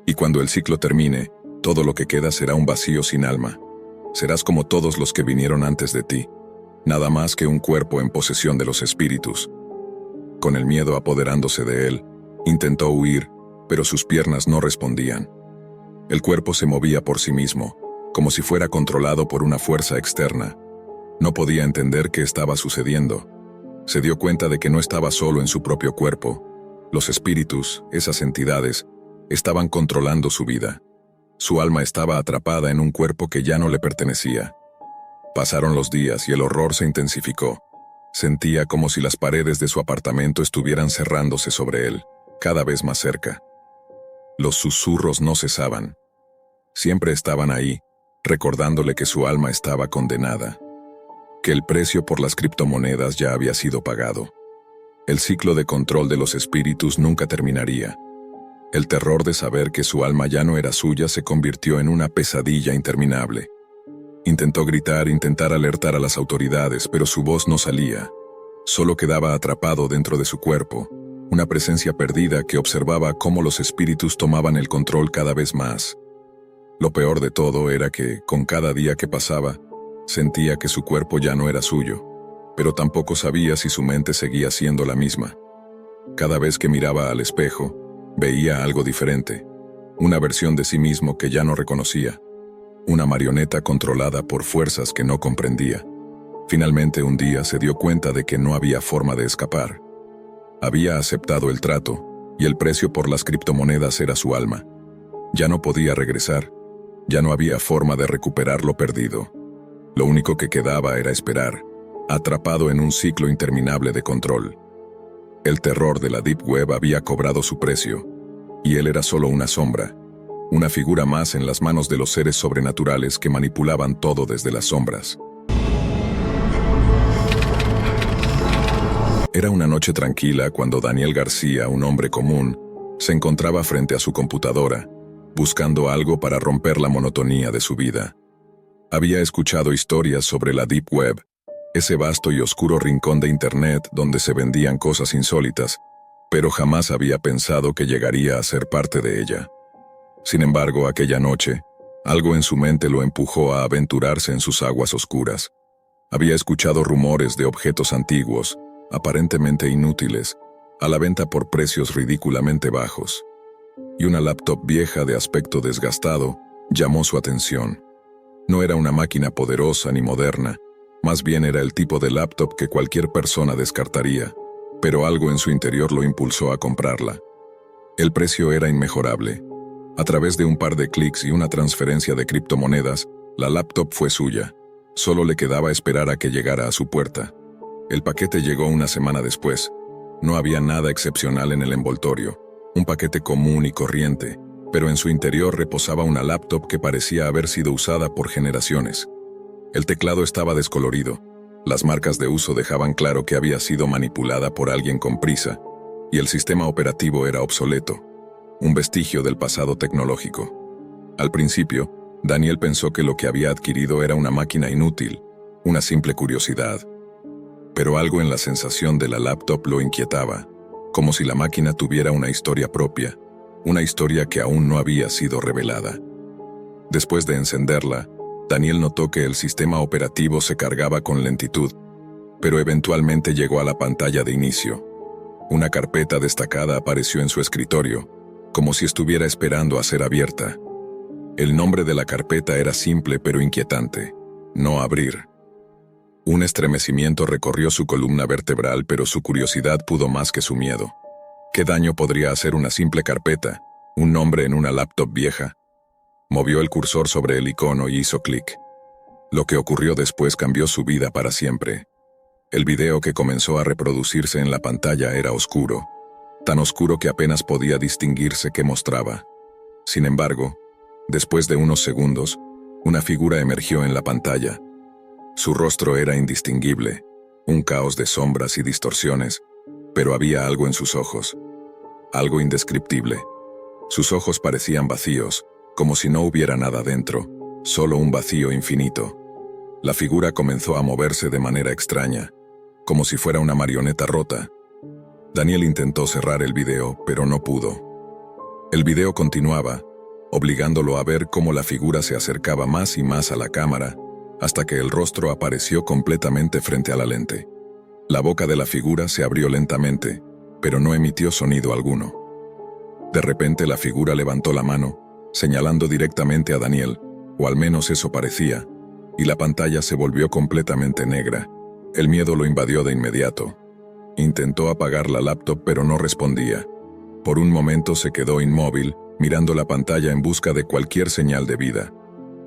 «y cuando el ciclo termine, todo lo que queda será un vacío sin alma. Serás como todos los que vinieron antes de ti, nada más que un cuerpo en posesión de los espíritus. Con el miedo apoderándose de él, intentó huir, pero sus piernas no respondían. El cuerpo se movía por sí mismo, como si fuera controlado por una fuerza externa. No podía entender qué estaba sucediendo. Se dio cuenta de que no estaba solo en su propio cuerpo. Los espíritus, esas entidades, estaban controlando su vida. Su alma estaba atrapada en un cuerpo que ya no le pertenecía. Pasaron los días y el horror se intensificó. Sentía como si las paredes de su apartamento estuvieran cerrándose sobre él, cada vez más cerca. Los susurros no cesaban. Siempre estaban ahí, recordándole que su alma estaba condenada, que el precio por las criptomonedas ya había sido pagado. El ciclo de control de los espíritus nunca terminaría. El terror de saber que su alma ya no era suya se convirtió en una pesadilla interminable. Intentó gritar, intentar alertar a las autoridades, pero su voz no salía. Solo quedaba atrapado dentro de su cuerpo, una presencia perdida que observaba cómo los espíritus tomaban el control cada vez más. Lo peor de todo era que, con cada día que pasaba, sentía que su cuerpo ya no era suyo, pero tampoco sabía si su mente seguía siendo la misma. Cada vez que miraba al espejo, veía algo diferente, una versión de sí mismo que ya no reconocía, una marioneta controlada por fuerzas que no comprendía. Finalmente un día se dio cuenta de que no había forma de escapar. Había aceptado el trato, y el precio por las criptomonedas era su alma. Ya no podía regresar, ya no había forma de recuperar lo perdido. Lo único que quedaba era esperar, atrapado en un ciclo interminable de control. El terror de la Deep Web había cobrado su precio, y él era solo una sombra, una figura más en las manos de los seres sobrenaturales que manipulaban todo desde las sombras. Era una noche tranquila cuando Daniel García, un hombre común, se encontraba frente a su computadora, buscando algo para romper la monotonía de su vida. Había escuchado historias sobre la Deep Web, ese vasto y oscuro rincón de Internet donde se vendían cosas insólitas, pero jamás había pensado que llegaría a ser parte de ella. Sin embargo, aquella noche, algo en su mente lo empujó a aventurarse en sus aguas oscuras. Había escuchado rumores de objetos antiguos, aparentemente inútiles, a la venta por precios ridículamente bajos. Y una laptop vieja de aspecto desgastado llamó su atención. No era una máquina poderosa ni moderna, más bien era el tipo de laptop que cualquier persona descartaría, pero algo en su interior lo impulsó a comprarla. El precio era inmejorable. A través de un par de clics y una transferencia de criptomonedas, la laptop fue suya. Solo le quedaba esperar a que llegara a su puerta. El paquete llegó una semana después. No había nada excepcional en el envoltorio, un paquete común y corriente, pero en su interior reposaba una laptop que parecía haber sido usada por generaciones. El teclado estaba descolorido, las marcas de uso dejaban claro que había sido manipulada por alguien con prisa, y el sistema operativo era obsoleto, un vestigio del pasado tecnológico. Al principio, Daniel pensó que lo que había adquirido era una máquina inútil, una simple curiosidad. Pero algo en la sensación de la laptop lo inquietaba, como si la máquina tuviera una historia propia, una historia que aún no había sido revelada. Después de encenderla, Daniel notó que el sistema operativo se cargaba con lentitud, pero eventualmente llegó a la pantalla de inicio. Una carpeta destacada apareció en su escritorio, como si estuviera esperando a ser abierta. El nombre de la carpeta era simple pero inquietante: no abrir. Un estremecimiento recorrió su columna vertebral, pero su curiosidad pudo más que su miedo. ¿Qué daño podría hacer una simple carpeta, un nombre en una laptop vieja? Movió el cursor sobre el icono y hizo clic. Lo que ocurrió después cambió su vida para siempre. El video que comenzó a reproducirse en la pantalla era oscuro, tan oscuro que apenas podía distinguirse qué mostraba. Sin embargo, después de unos segundos, una figura emergió en la pantalla. Su rostro era indistinguible, un caos de sombras y distorsiones, pero había algo en sus ojos, algo indescriptible. Sus ojos parecían vacíos, como si no hubiera nada dentro, solo un vacío infinito. La figura comenzó a moverse de manera extraña, como si fuera una marioneta rota. Daniel intentó cerrar el video, pero no pudo. El video continuaba, obligándolo a ver cómo la figura se acercaba más y más a la cámara, hasta que el rostro apareció completamente frente a la lente. La boca de la figura se abrió lentamente, pero no emitió sonido alguno. De repente la figura levantó la mano, señalando directamente a Daniel, o al menos eso parecía, y la pantalla se volvió completamente negra. El miedo lo invadió de inmediato. Intentó apagar la laptop pero no respondía. Por un momento se quedó inmóvil, mirando la pantalla en busca de cualquier señal de vida.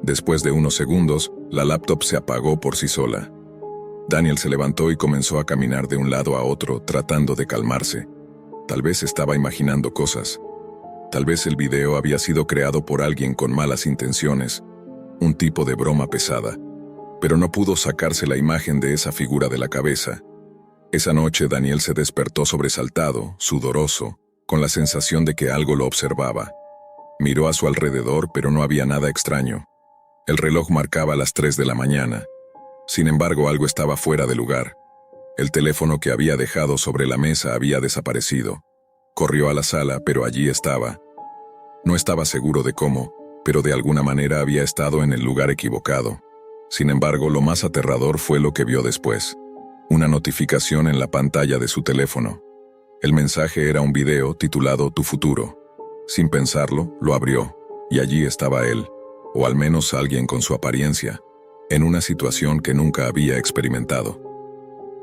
Después de unos segundos, la laptop se apagó por sí sola. Daniel se levantó y comenzó a caminar de un lado a otro, tratando de calmarse. Tal vez estaba imaginando cosas. Tal vez el video había sido creado por alguien con malas intenciones, un tipo de broma pesada. Pero no pudo sacarse la imagen de esa figura de la cabeza. Esa noche Daniel se despertó sobresaltado, sudoroso, con la sensación de que algo lo observaba. Miró a su alrededor, pero no había nada extraño. El reloj marcaba las 3 de la mañana. Sin embargo, algo estaba fuera de lugar. El teléfono que había dejado sobre la mesa había desaparecido. Corrió a la sala, pero allí estaba. No estaba seguro de cómo, pero de alguna manera había estado en el lugar equivocado. Sin embargo, lo más aterrador fue lo que vio después. Una notificación en la pantalla de su teléfono. El mensaje era un video titulado Tu futuro. Sin pensarlo, lo abrió, y allí estaba él, o al menos alguien con su apariencia, en una situación que nunca había experimentado.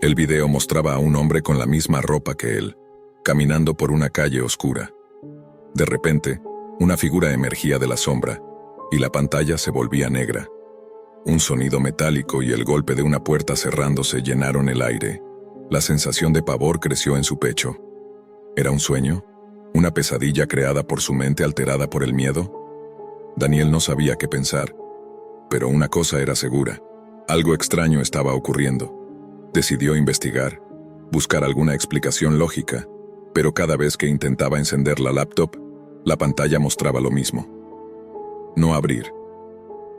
El video mostraba a un hombre con la misma ropa que él, caminando por una calle oscura. De repente, una figura emergía de la sombra, y la pantalla se volvía negra. Un sonido metálico y el golpe de una puerta cerrándose llenaron el aire. La sensación de pavor creció en su pecho. ¿Era un sueño? ¿Una pesadilla creada por su mente alterada por el miedo? Daniel no sabía qué pensar. Pero una cosa era segura. Algo extraño estaba ocurriendo. Decidió investigar, buscar alguna explicación lógica, pero cada vez que intentaba encender la laptop, la pantalla mostraba lo mismo. No abrir.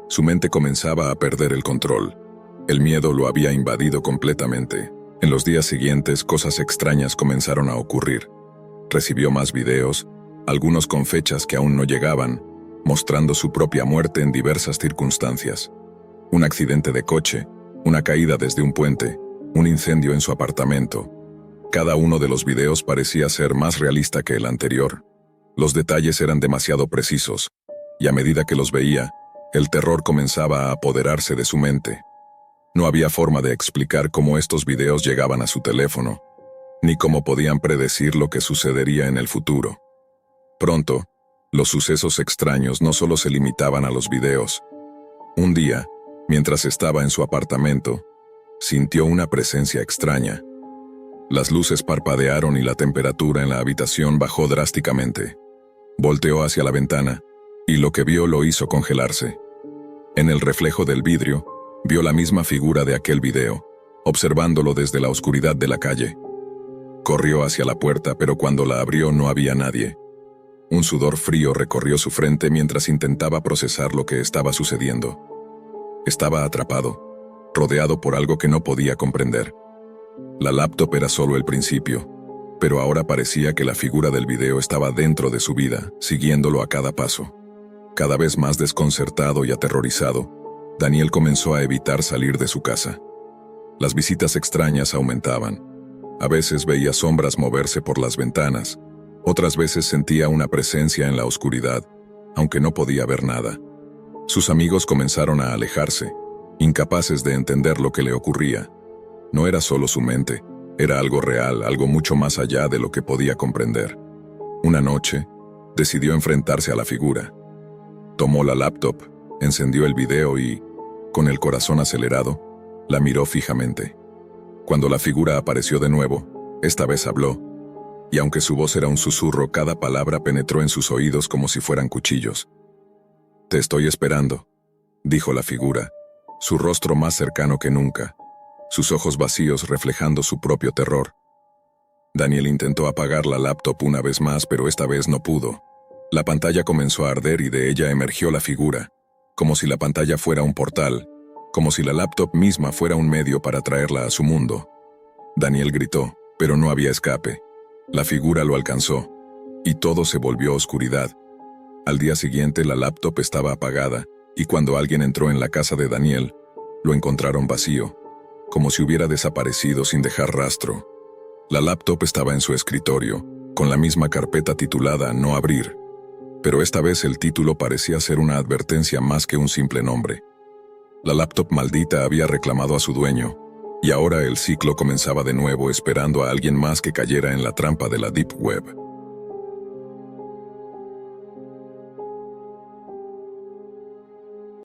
Su mente comenzaba a perder el control. El miedo lo había invadido completamente. En los días siguientes, cosas extrañas comenzaron a ocurrir. Recibió más videos, algunos con fechas que aún no llegaban, mostrando su propia muerte en diversas circunstancias. Un accidente de coche, una caída desde un puente, un incendio en su apartamento. Cada uno de los videos parecía ser más realista que el anterior. Los detalles eran demasiado precisos, y a medida que los veía, el terror comenzaba a apoderarse de su mente. No había forma de explicar cómo estos videos llegaban a su teléfono, ni cómo podían predecir lo que sucedería en el futuro. Pronto, los sucesos extraños no solo se limitaban a los videos. Un día, mientras estaba en su apartamento, sintió una presencia extraña. Las luces parpadearon y la temperatura en la habitación bajó drásticamente. Volteó hacia la ventana, y lo que vio lo hizo congelarse. En el reflejo del vidrio, vio la misma figura de aquel video, observándolo desde la oscuridad de la calle. Corrió hacia la puerta, pero cuando la abrió no había nadie. Un sudor frío recorrió su frente mientras intentaba procesar lo que estaba sucediendo. Estaba atrapado, rodeado por algo que no podía comprender. La laptop era solo el principio, pero ahora parecía que la figura del video estaba dentro de su vida, siguiéndolo a cada paso. Cada vez más desconcertado y aterrorizado, Daniel comenzó a evitar salir de su casa. Las visitas extrañas aumentaban. A veces veía sombras moverse por las ventanas, otras veces sentía una presencia en la oscuridad, aunque no podía ver nada. Sus amigos comenzaron a alejarse, incapaces de entender lo que le ocurría. No era solo su mente, era algo real, algo mucho más allá de lo que podía comprender. Una noche, decidió enfrentarse a la figura. Tomó la laptop, encendió el video y, con el corazón acelerado, la miró fijamente. Cuando la figura apareció de nuevo, esta vez habló, y aunque su voz era un susurro, cada palabra penetró en sus oídos como si fueran cuchillos. «Te estoy esperando», dijo la figura, su rostro más cercano que nunca, sus ojos vacíos reflejando su propio terror. Daniel intentó apagar la laptop una vez más, pero esta vez no pudo. La pantalla comenzó a arder y de ella emergió la figura, como si la pantalla fuera un portal, como si la laptop misma fuera un medio para traerla a su mundo. Daniel gritó, pero no había escape. La figura lo alcanzó, y todo se volvió oscuridad. Al día siguiente la laptop estaba apagada, y cuando alguien entró en la casa de Daniel, Lo encontraron vacío, como si hubiera desaparecido sin dejar rastro. La laptop estaba en su escritorio, con la misma carpeta titulada No abrir, pero esta vez el título parecía ser una advertencia más que un simple nombre. La laptop maldita había reclamado a su dueño, y ahora el ciclo comenzaba de nuevo esperando a alguien más que cayera en la trampa de la Deep Web.